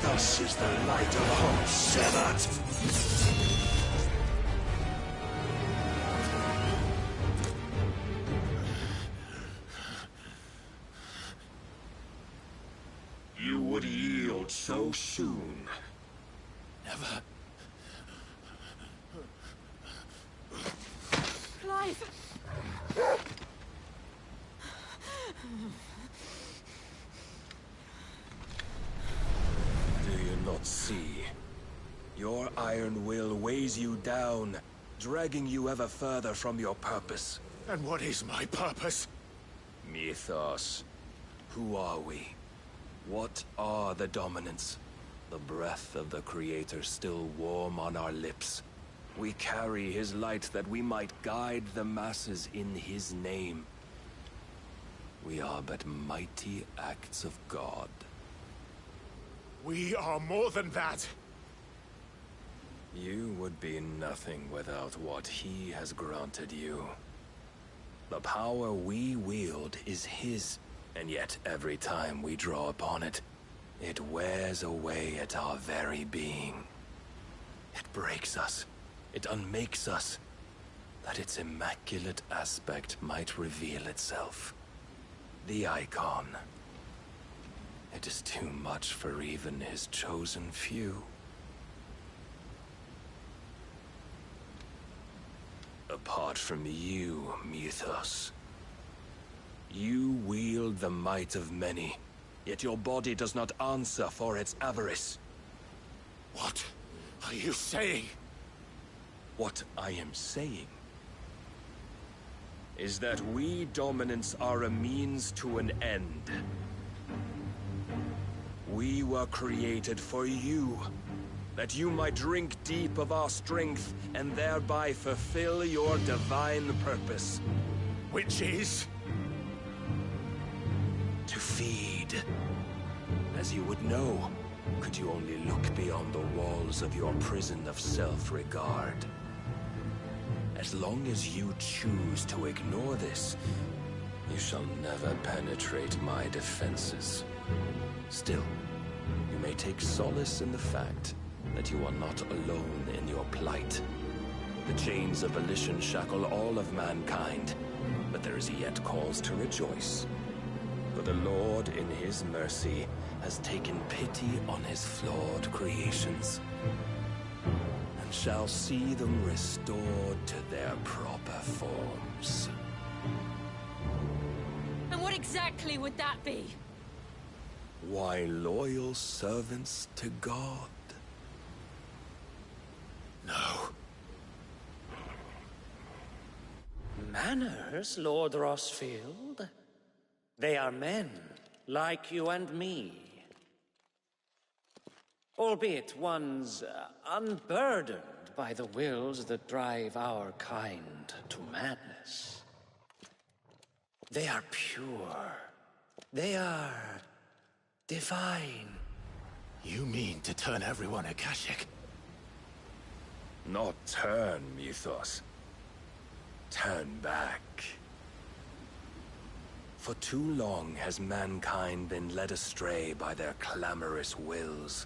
Speaker 2: Thus is the light of hope severed. You would yield so soon.
Speaker 7: Never.
Speaker 11: Clive!
Speaker 21: Do you not see? Your iron will weighs you down, dragging you ever further from your purpose.
Speaker 18: And what is my purpose?
Speaker 21: Mythos. Who are we? What are the dominants? The breath of the Creator still warm on our lips. We carry his light that we might guide the masses in his name. We are but mighty acts of God.
Speaker 18: We are more than that.
Speaker 21: You would be nothing without what he has granted you. The power we wield is his, and yet every time we draw upon it, it wears away at our very being. It breaks us. It unmakes us, that its immaculate aspect might reveal itself. The icon. It is too much for even his chosen few. Apart from you, Mythos, you wield the might of many, yet your body does not answer for its avarice.
Speaker 18: What are you saying?
Speaker 21: What I am saying is that we dominants are a means to an end. We were created for you, that you might drink deep of our strength and thereby fulfill your divine purpose.
Speaker 18: Which is?
Speaker 21: To feed. As you would know, could you only look beyond the walls of your prison of self-regard. As long as you choose to ignore this, you shall never penetrate my defenses. Still, you may take solace in the fact that you are not alone in your plight. The chains of volition shackle all of mankind, but there is yet cause to rejoice. For the Lord, in his mercy, has taken pity on his flawed creations, and shall see them restored to their proper forms.
Speaker 11: And what exactly would that be?
Speaker 21: Why, loyal servants to God.
Speaker 18: No.
Speaker 3: Manners, Lord Rosfield? They are men, like you and me. Albeit ones unburdened by the wills that drive our kind to madness. They are pure. They are divine.
Speaker 7: You mean to turn everyone Akashic?
Speaker 21: Not turn, Mythos. Turn back. For too long has mankind been led astray by their clamorous wills.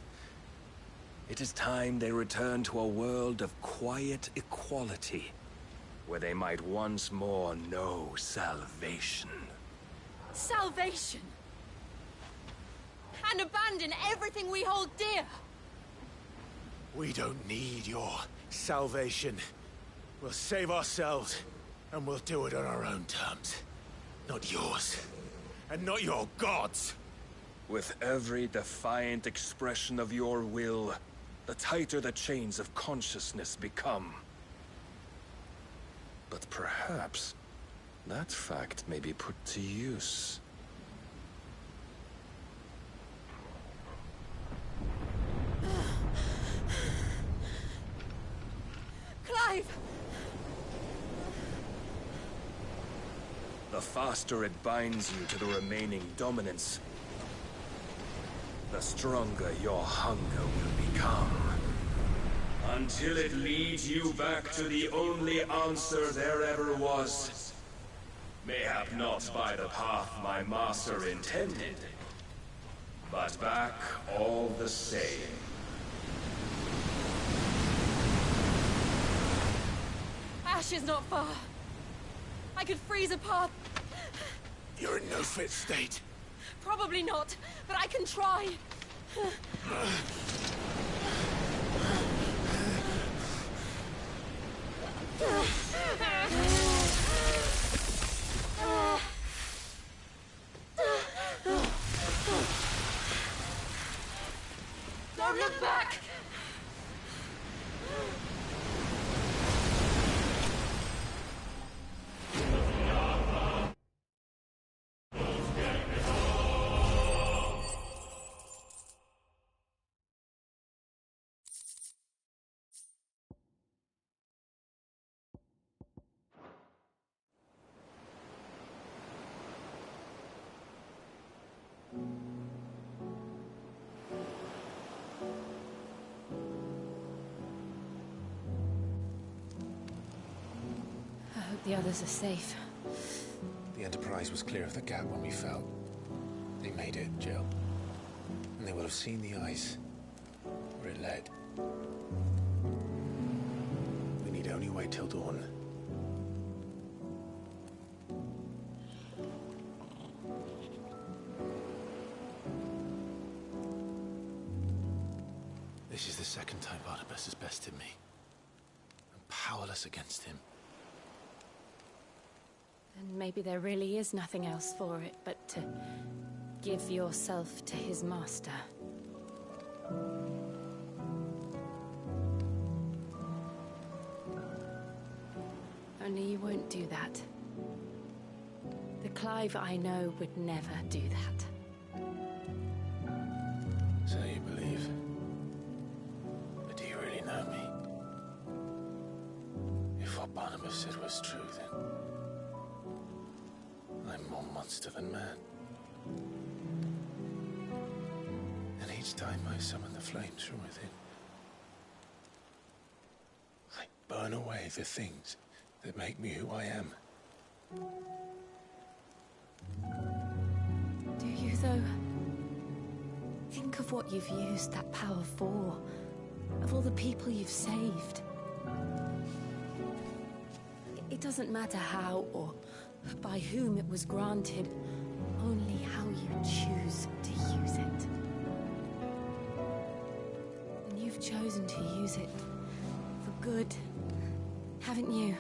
Speaker 21: It is time they return to a world of quiet equality, where they might once more know salvation.
Speaker 11: Salvation? And abandon everything we hold dear?
Speaker 18: We don't need your salvation. We'll save ourselves, and we'll do it on our own terms. Not yours. And not your gods.
Speaker 21: With every defiant expression of your will, the tighter the chains of consciousness become. But perhaps that fact may be put to use.
Speaker 11: Clive!
Speaker 21: The faster it binds you to the remaining dominance, the stronger your hunger will become. Until it leads you back to the only answer there ever was. Mayhap not by the path my master intended, but back all the same.
Speaker 11: Ash is not far. I could freeze a path.
Speaker 18: You're in no fit state.
Speaker 11: Probably not, but I can try. Don't look back! I hope the others are safe.
Speaker 7: The Enterprise was clear of the gap when we fell. They made it, Jill. And they will have seen the ice where it led. We need only wait till dawn. This is the second time Barnabas has bested me. I'm powerless against him.
Speaker 12: And maybe there really is nothing else for it but to give yourself to his master. Only you won't do that. The Clive I know would never do that.
Speaker 7: So you believe? But do you really know me? If what Barnabas said was true, then I'm more monster than man. And each time I summon the flames from within, I burn away the things that make me who I am.
Speaker 12: Do you, though? Think of what you've used that power for. Of all the people you've saved. It doesn't matter how or by whom it was granted, only how you choose to use it. And you've chosen to use it for good, haven't you?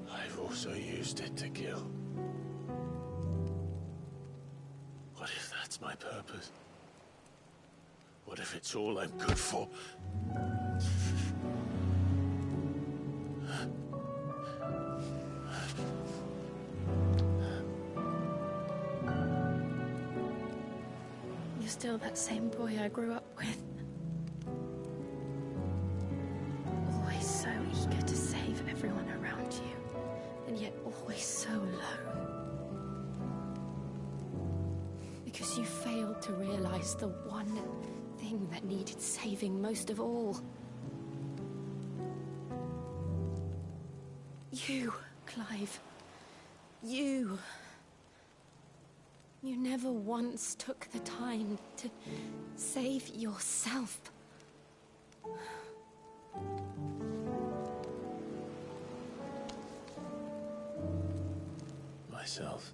Speaker 7: I've also used it to kill. What if that's my purpose? What if it's all I'm good for?
Speaker 12: You're still that same boy I grew up with. Always so eager to save everyone around you, and yet always so alone. Because you failed to realize the one thing that needed saving most of all. You, Clive. You. You never once took the time to save yourself.
Speaker 7: Myself?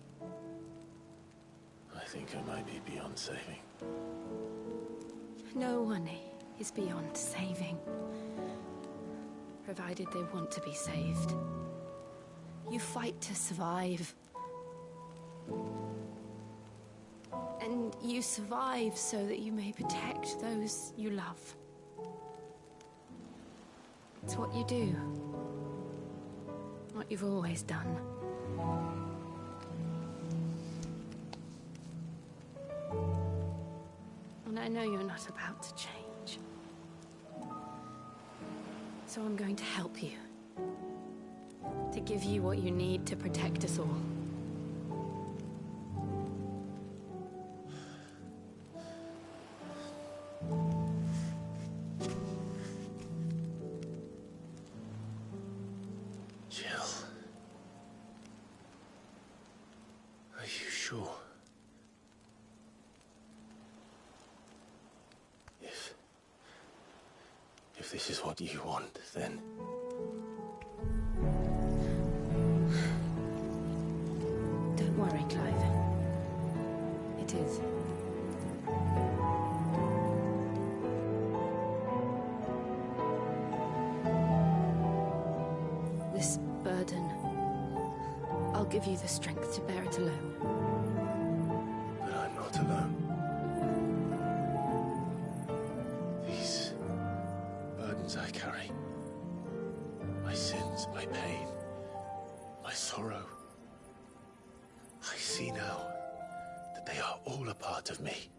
Speaker 7: I think I might be beyond saving.
Speaker 12: No one is beyond saving, provided they want to be saved. You fight to survive. And you survive so that you may protect those you love. It's what you do. What you've always done. And I know you're not about to change. So I'm going to help you. To give you what you need to protect us all.
Speaker 7: Jill. Are you sure? this is what you want, then...
Speaker 12: Don't worry, Clive. It is. This burden, I'll give you the strength to bear it alone.
Speaker 7: But I'm not alone. These burdens I carry, my sins, my pain, my sorrow, I see now that they are all a part of me.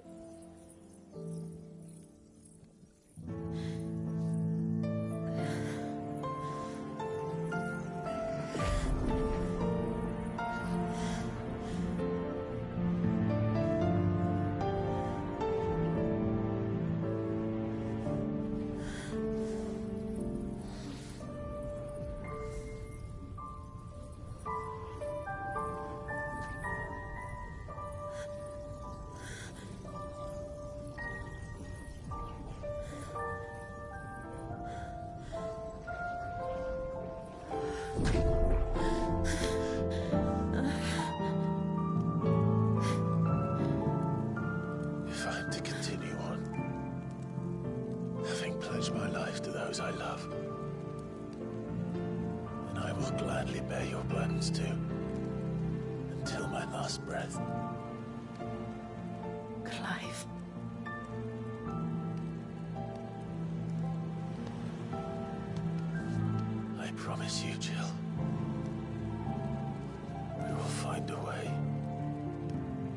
Speaker 7: If I am to continue on, having pledged my life to those I love, then I will gladly bear your burdens too, until my last breath.
Speaker 12: Clive.
Speaker 7: I promise you, Jill, we will find a way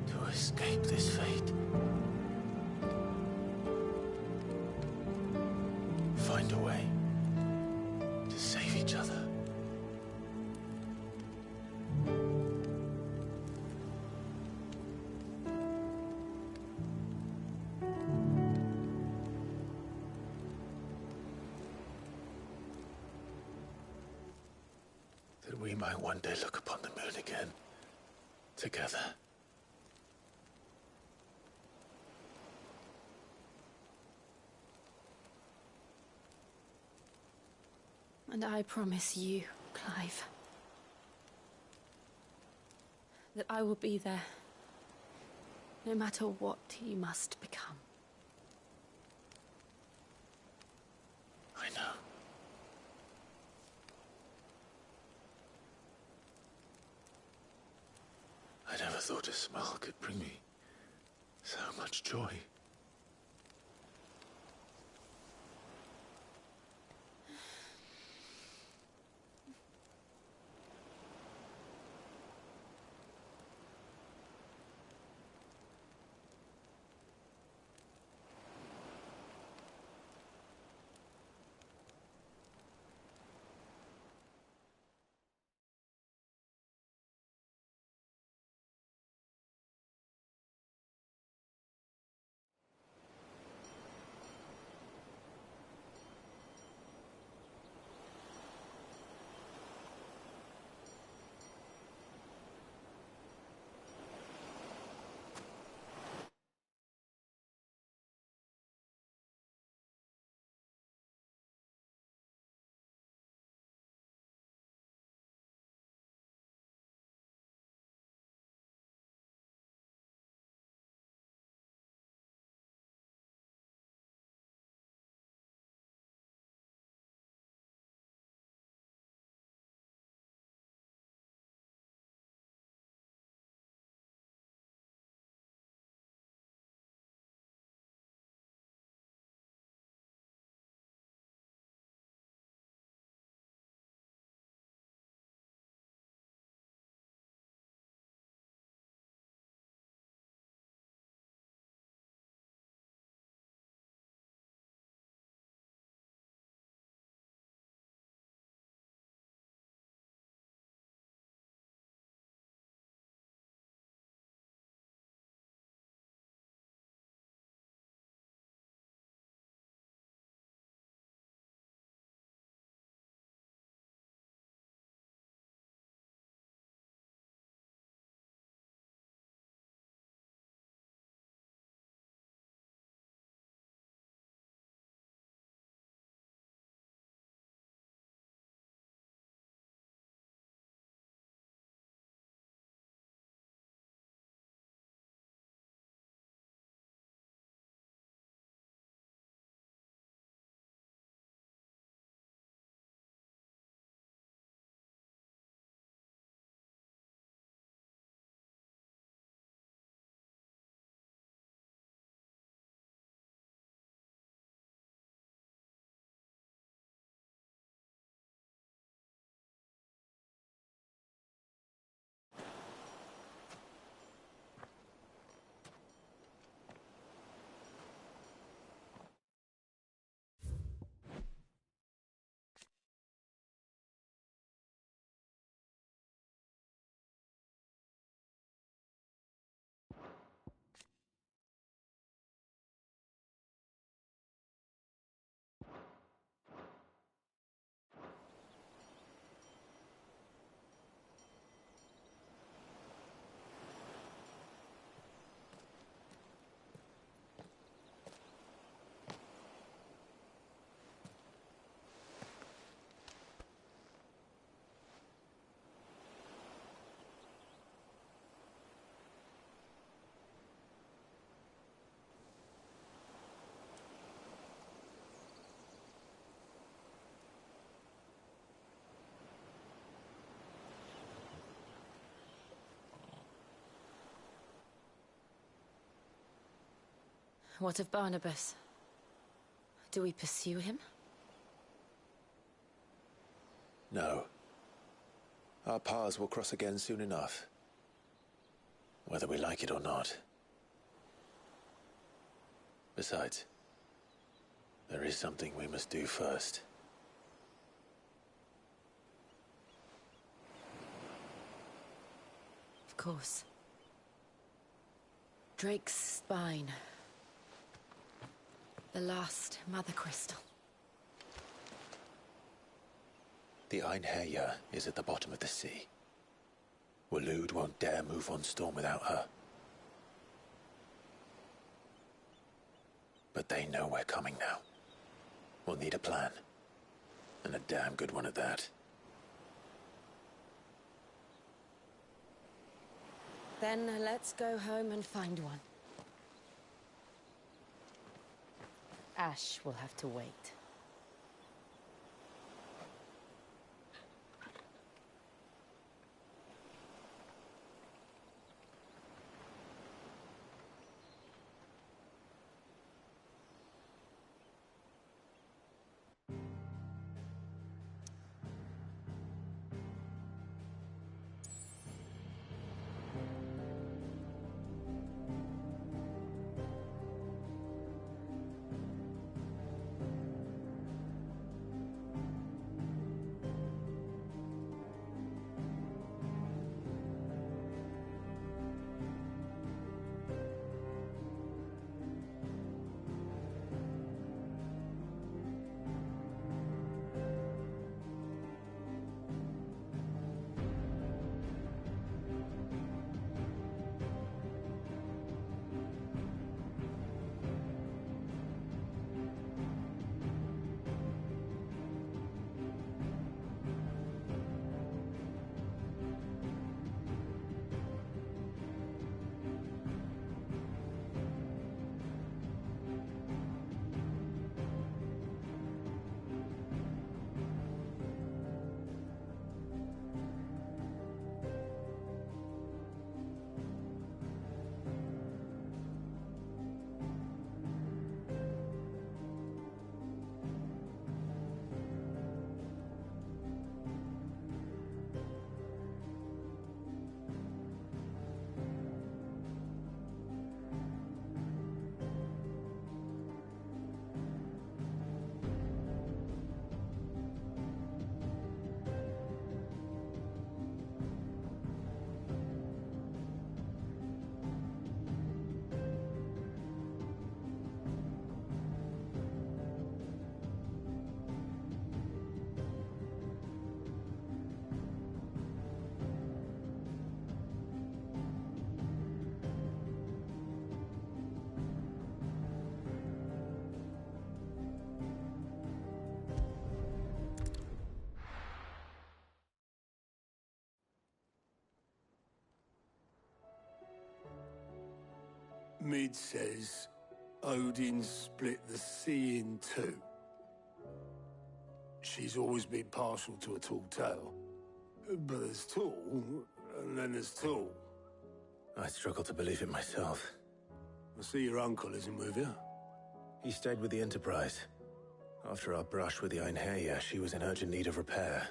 Speaker 7: to escape this fate. Find a way to save each other. That we might one day look upon the moon again, together.
Speaker 12: And I promise you, Clive, that I will be there, no matter what you must become.
Speaker 7: I know. I never thought a smile could bring me so much joy.
Speaker 12: What of Barnabas? Do we pursue him?
Speaker 7: No. Our paths will cross again soon enough. Whether we like it or not. Besides, there is something we must do first.
Speaker 12: Of course. Drake's spine. The last Mother Crystal.
Speaker 7: The Einherja is at the bottom of the sea. Waloed won't dare move on Storm without her. But they know we're coming now. We'll need a plan. And a damn good one at that.
Speaker 12: Then let's go home and find one. Ash will have to wait.
Speaker 18: Mid says Odin split the sea in two. She's always been partial to a tall tale. But there's tall, and then there's tall.
Speaker 7: I struggle to believe it myself.
Speaker 18: I see your uncle isn't with you.
Speaker 7: He stayed with the Enterprise. After our brush with the Einherja, she was in urgent need of repair.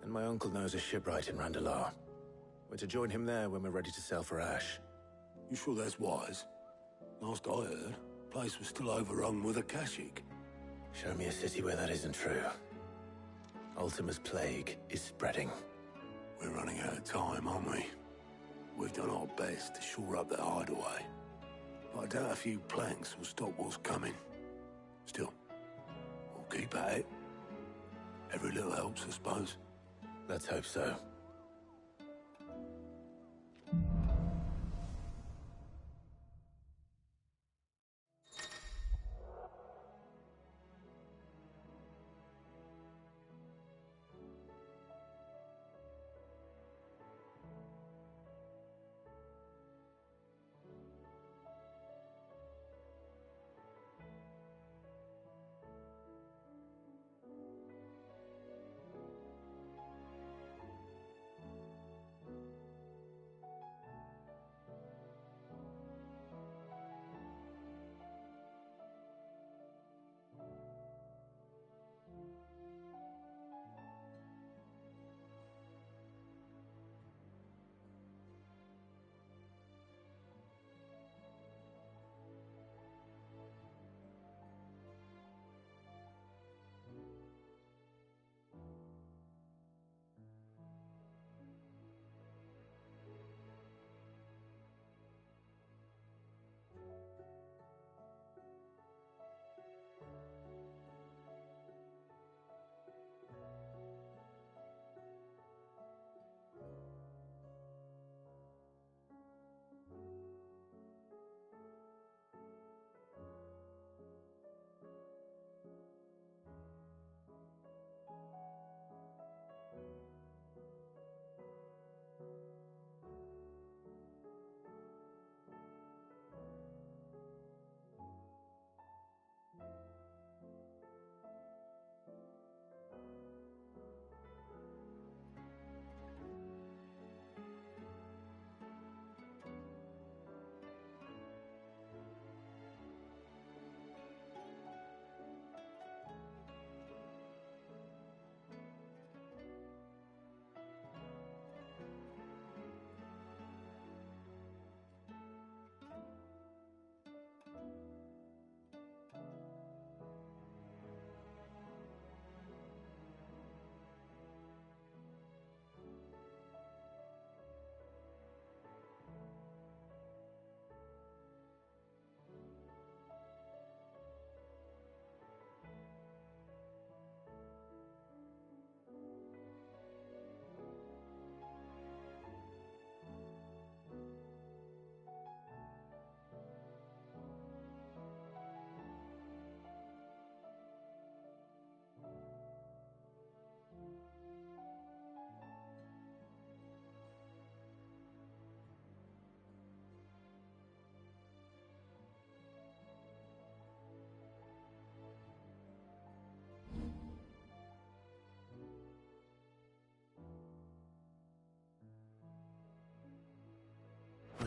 Speaker 7: And my uncle knows a shipwright in Randalar. We're to join him there when we're ready to sail for Ash.
Speaker 18: You sure that's wise? Last I heard, the place was still overrun with Akashic.
Speaker 7: Show me a city where that isn't true. Ultima's plague is spreading.
Speaker 18: We're running out of time, aren't we? We've done our best to shore up that hideaway. But I doubt a few planks will stop what's coming. Still, we'll keep at it. Every little helps, I suppose.
Speaker 7: Let's hope so.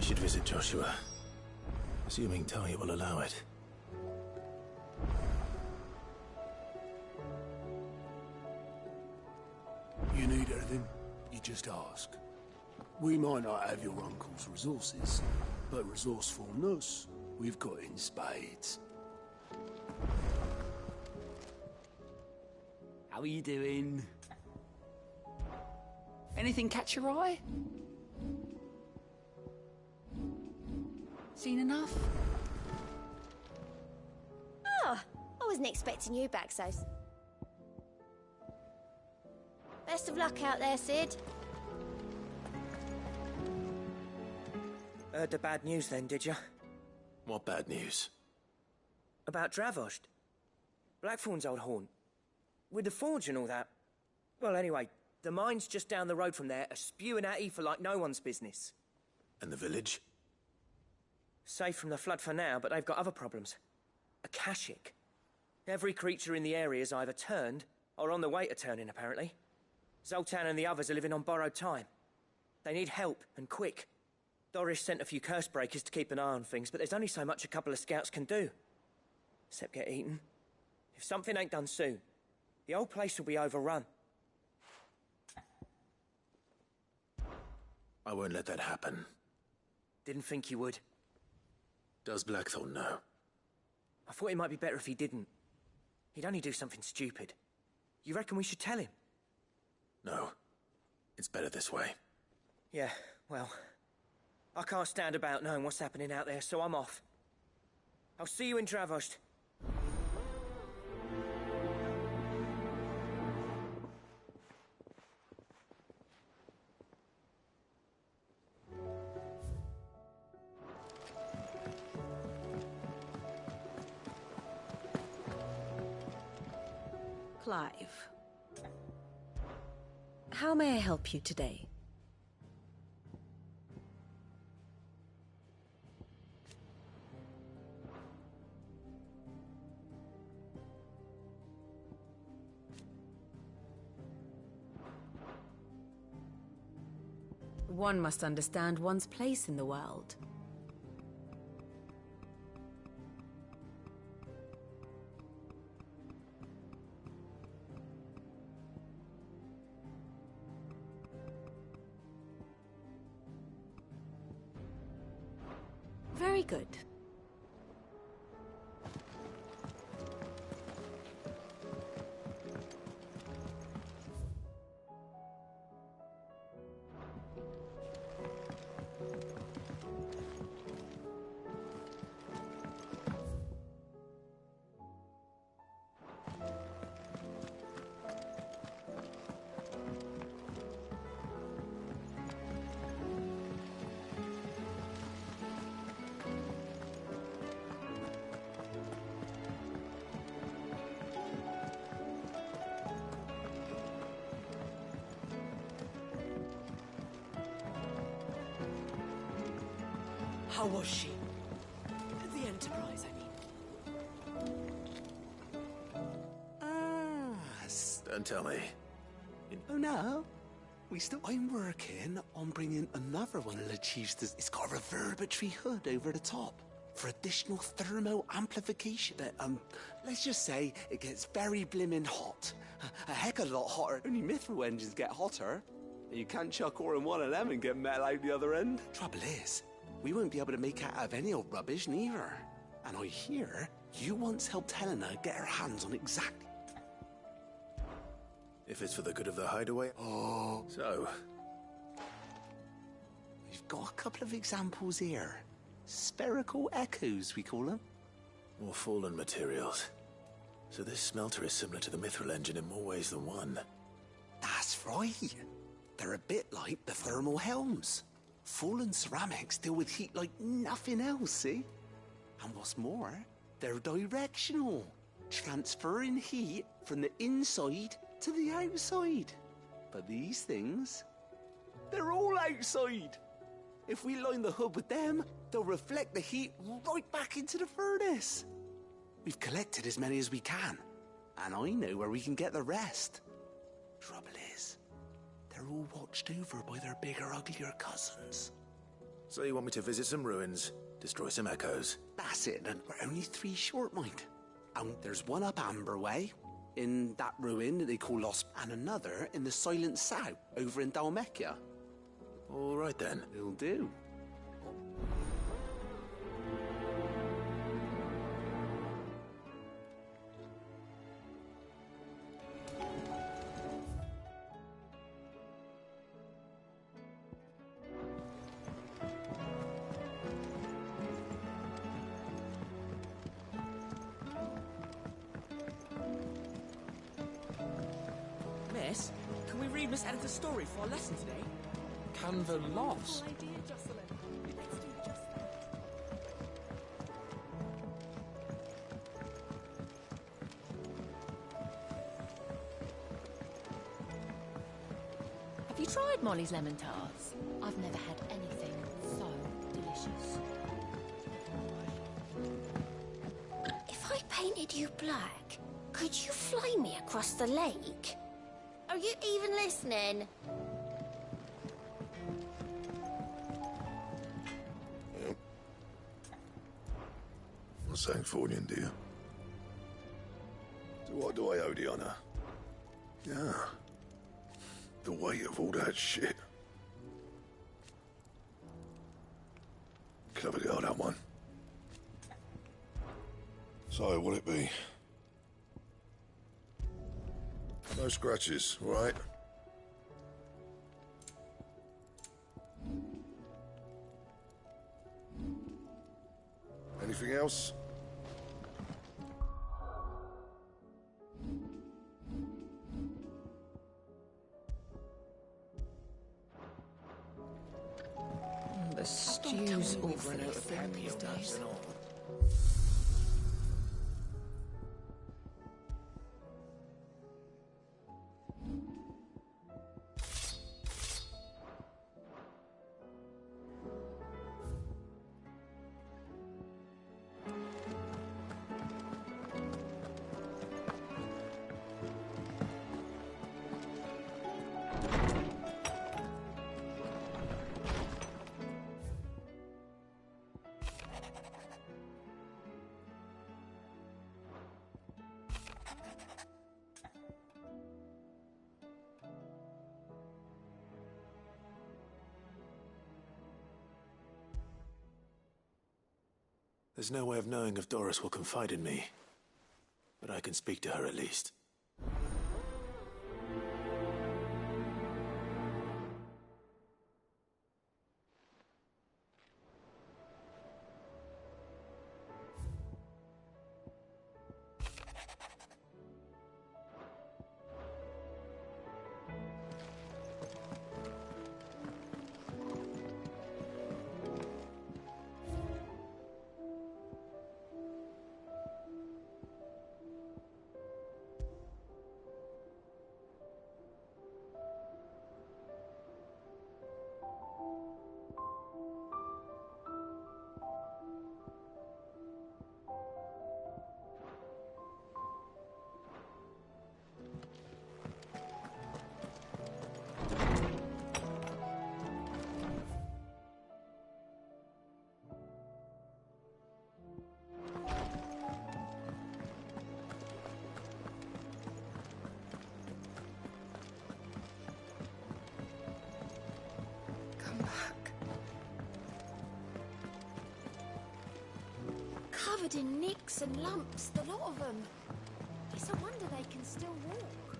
Speaker 7: I should visit Joshua, assuming Talia will allow it.
Speaker 8: You need anything, you just ask. We might not have your uncle's resources, but resourcefulness, we've got in spades.
Speaker 15: How are you doing? Anything catch your eye? Seen enough?
Speaker 13: Oh, I wasn't expecting you back, Sos. Best of luck out there, Sid.
Speaker 4: Heard the bad news then, did you?
Speaker 7: What bad news?
Speaker 4: About Dravost. Blackthorn's old haunt. With the forge and all that. Well, anyway, the mines just down the road from there are spewing out ether like no one's business.
Speaker 7: And the village?
Speaker 4: Safe from the flood for now, but they've got other problems. Akashic. Every creature in the area is either turned, or on the way to turning, apparently. Zoltan and the others are living on borrowed time. They need help, and quick. Doris sent a few curse breakers to keep an eye on things, but there's only so much a couple of scouts can do. Except get eaten. If something ain't done soon, the old place will be overrun.
Speaker 7: I won't let that happen.
Speaker 4: Didn't think you would.
Speaker 7: Does Blackthorn know?
Speaker 4: I thought it might be better if he didn't. He'd only do something stupid. You reckon we should tell him?
Speaker 7: No. It's better this way.
Speaker 4: Yeah, well, I can't stand about knowing what's happening out there, so I'm off. I'll see you in Dravost.
Speaker 23: Clive. How may I help you today? One must understand one's place in the world. Very good.
Speaker 24: How was she? The Enterprise, I mean.
Speaker 7: Don't tell me.
Speaker 8: Oh, no. I'm working on bringing another one of the chiefs. It's got a reverberatory hood over the top for additional thermo amplification. Let's just say it gets very blimmin' hot. A heck of a lot hotter. Only mithril engines get hotter. You can't chuck ore in one of them and get metal out the other end. Trouble is, we won't be able to make out of any old rubbish neither. And I hear you once helped Helena get her hands on exactly.
Speaker 7: If it's for the good of the hideaway.
Speaker 8: Oh.
Speaker 7: So.
Speaker 8: We've got a couple of examples here. Spherical echoes, we call them.
Speaker 7: More fallen materials. So this smelter is similar to the mithril engine in more ways than one.
Speaker 8: That's right. They're a bit like the thermal helms. Fallen ceramics deal with heat like nothing else, see? And what's more, they're directional, transferring heat from the inside to the outside. But these things, they're all outside. If we line the hood with them, they'll reflect the heat right back into the furnace. We've collected as many as we can, and I know where we can get the rest. Trouble is, they're all watched over by their bigger, uglier cousins.
Speaker 18: So you want me to visit some ruins, destroy some echoes?
Speaker 8: That's it, and we're only 3 short, mind. There's one up Amber Way, in that ruin that they call Lost, and another in the Silent South, over in Dalmekia.
Speaker 18: All right then.
Speaker 8: Will do.
Speaker 4: Miss, can we read Miss Editha's story for our lesson today?
Speaker 7: Can the lost?
Speaker 12: Have you tried Molly's lemon tarts? I've never had anything so delicious.
Speaker 13: If I painted you black, could you fly me across the lake? Are you even listening?
Speaker 7: Yep. Well, Sancthornian, dear. To what do I owe the honor? Yeah. The weight of all that shit. Clever girl, that one. So, what'll it be? No scratches, right? Anything else?
Speaker 11: The stew's awfully thin these days.
Speaker 18: There's no way of knowing if Doris will confide in me, but I can speak to her at least.
Speaker 13: Covered in nicks and lumps, the lot of them. It's a wonder they can still walk.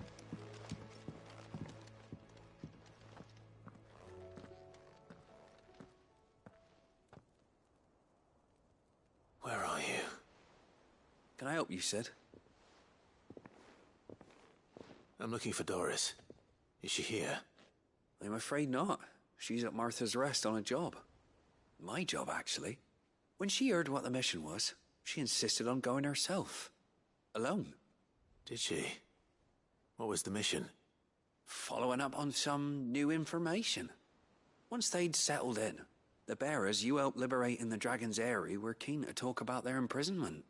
Speaker 8: Where are you?
Speaker 6: Can I help you, Sid?
Speaker 18: I'm looking for Doris. Is she here?
Speaker 6: I'm afraid not. She's at Martha's Rest on a job. My job, actually. When she heard what the mission was, she insisted on going herself. Alone.
Speaker 18: Did she? What was the mission?
Speaker 6: Following up on some new information. Once they'd settled in, the bearers you helped liberate in the Dragon's Eyrie were keen to talk about their imprisonment.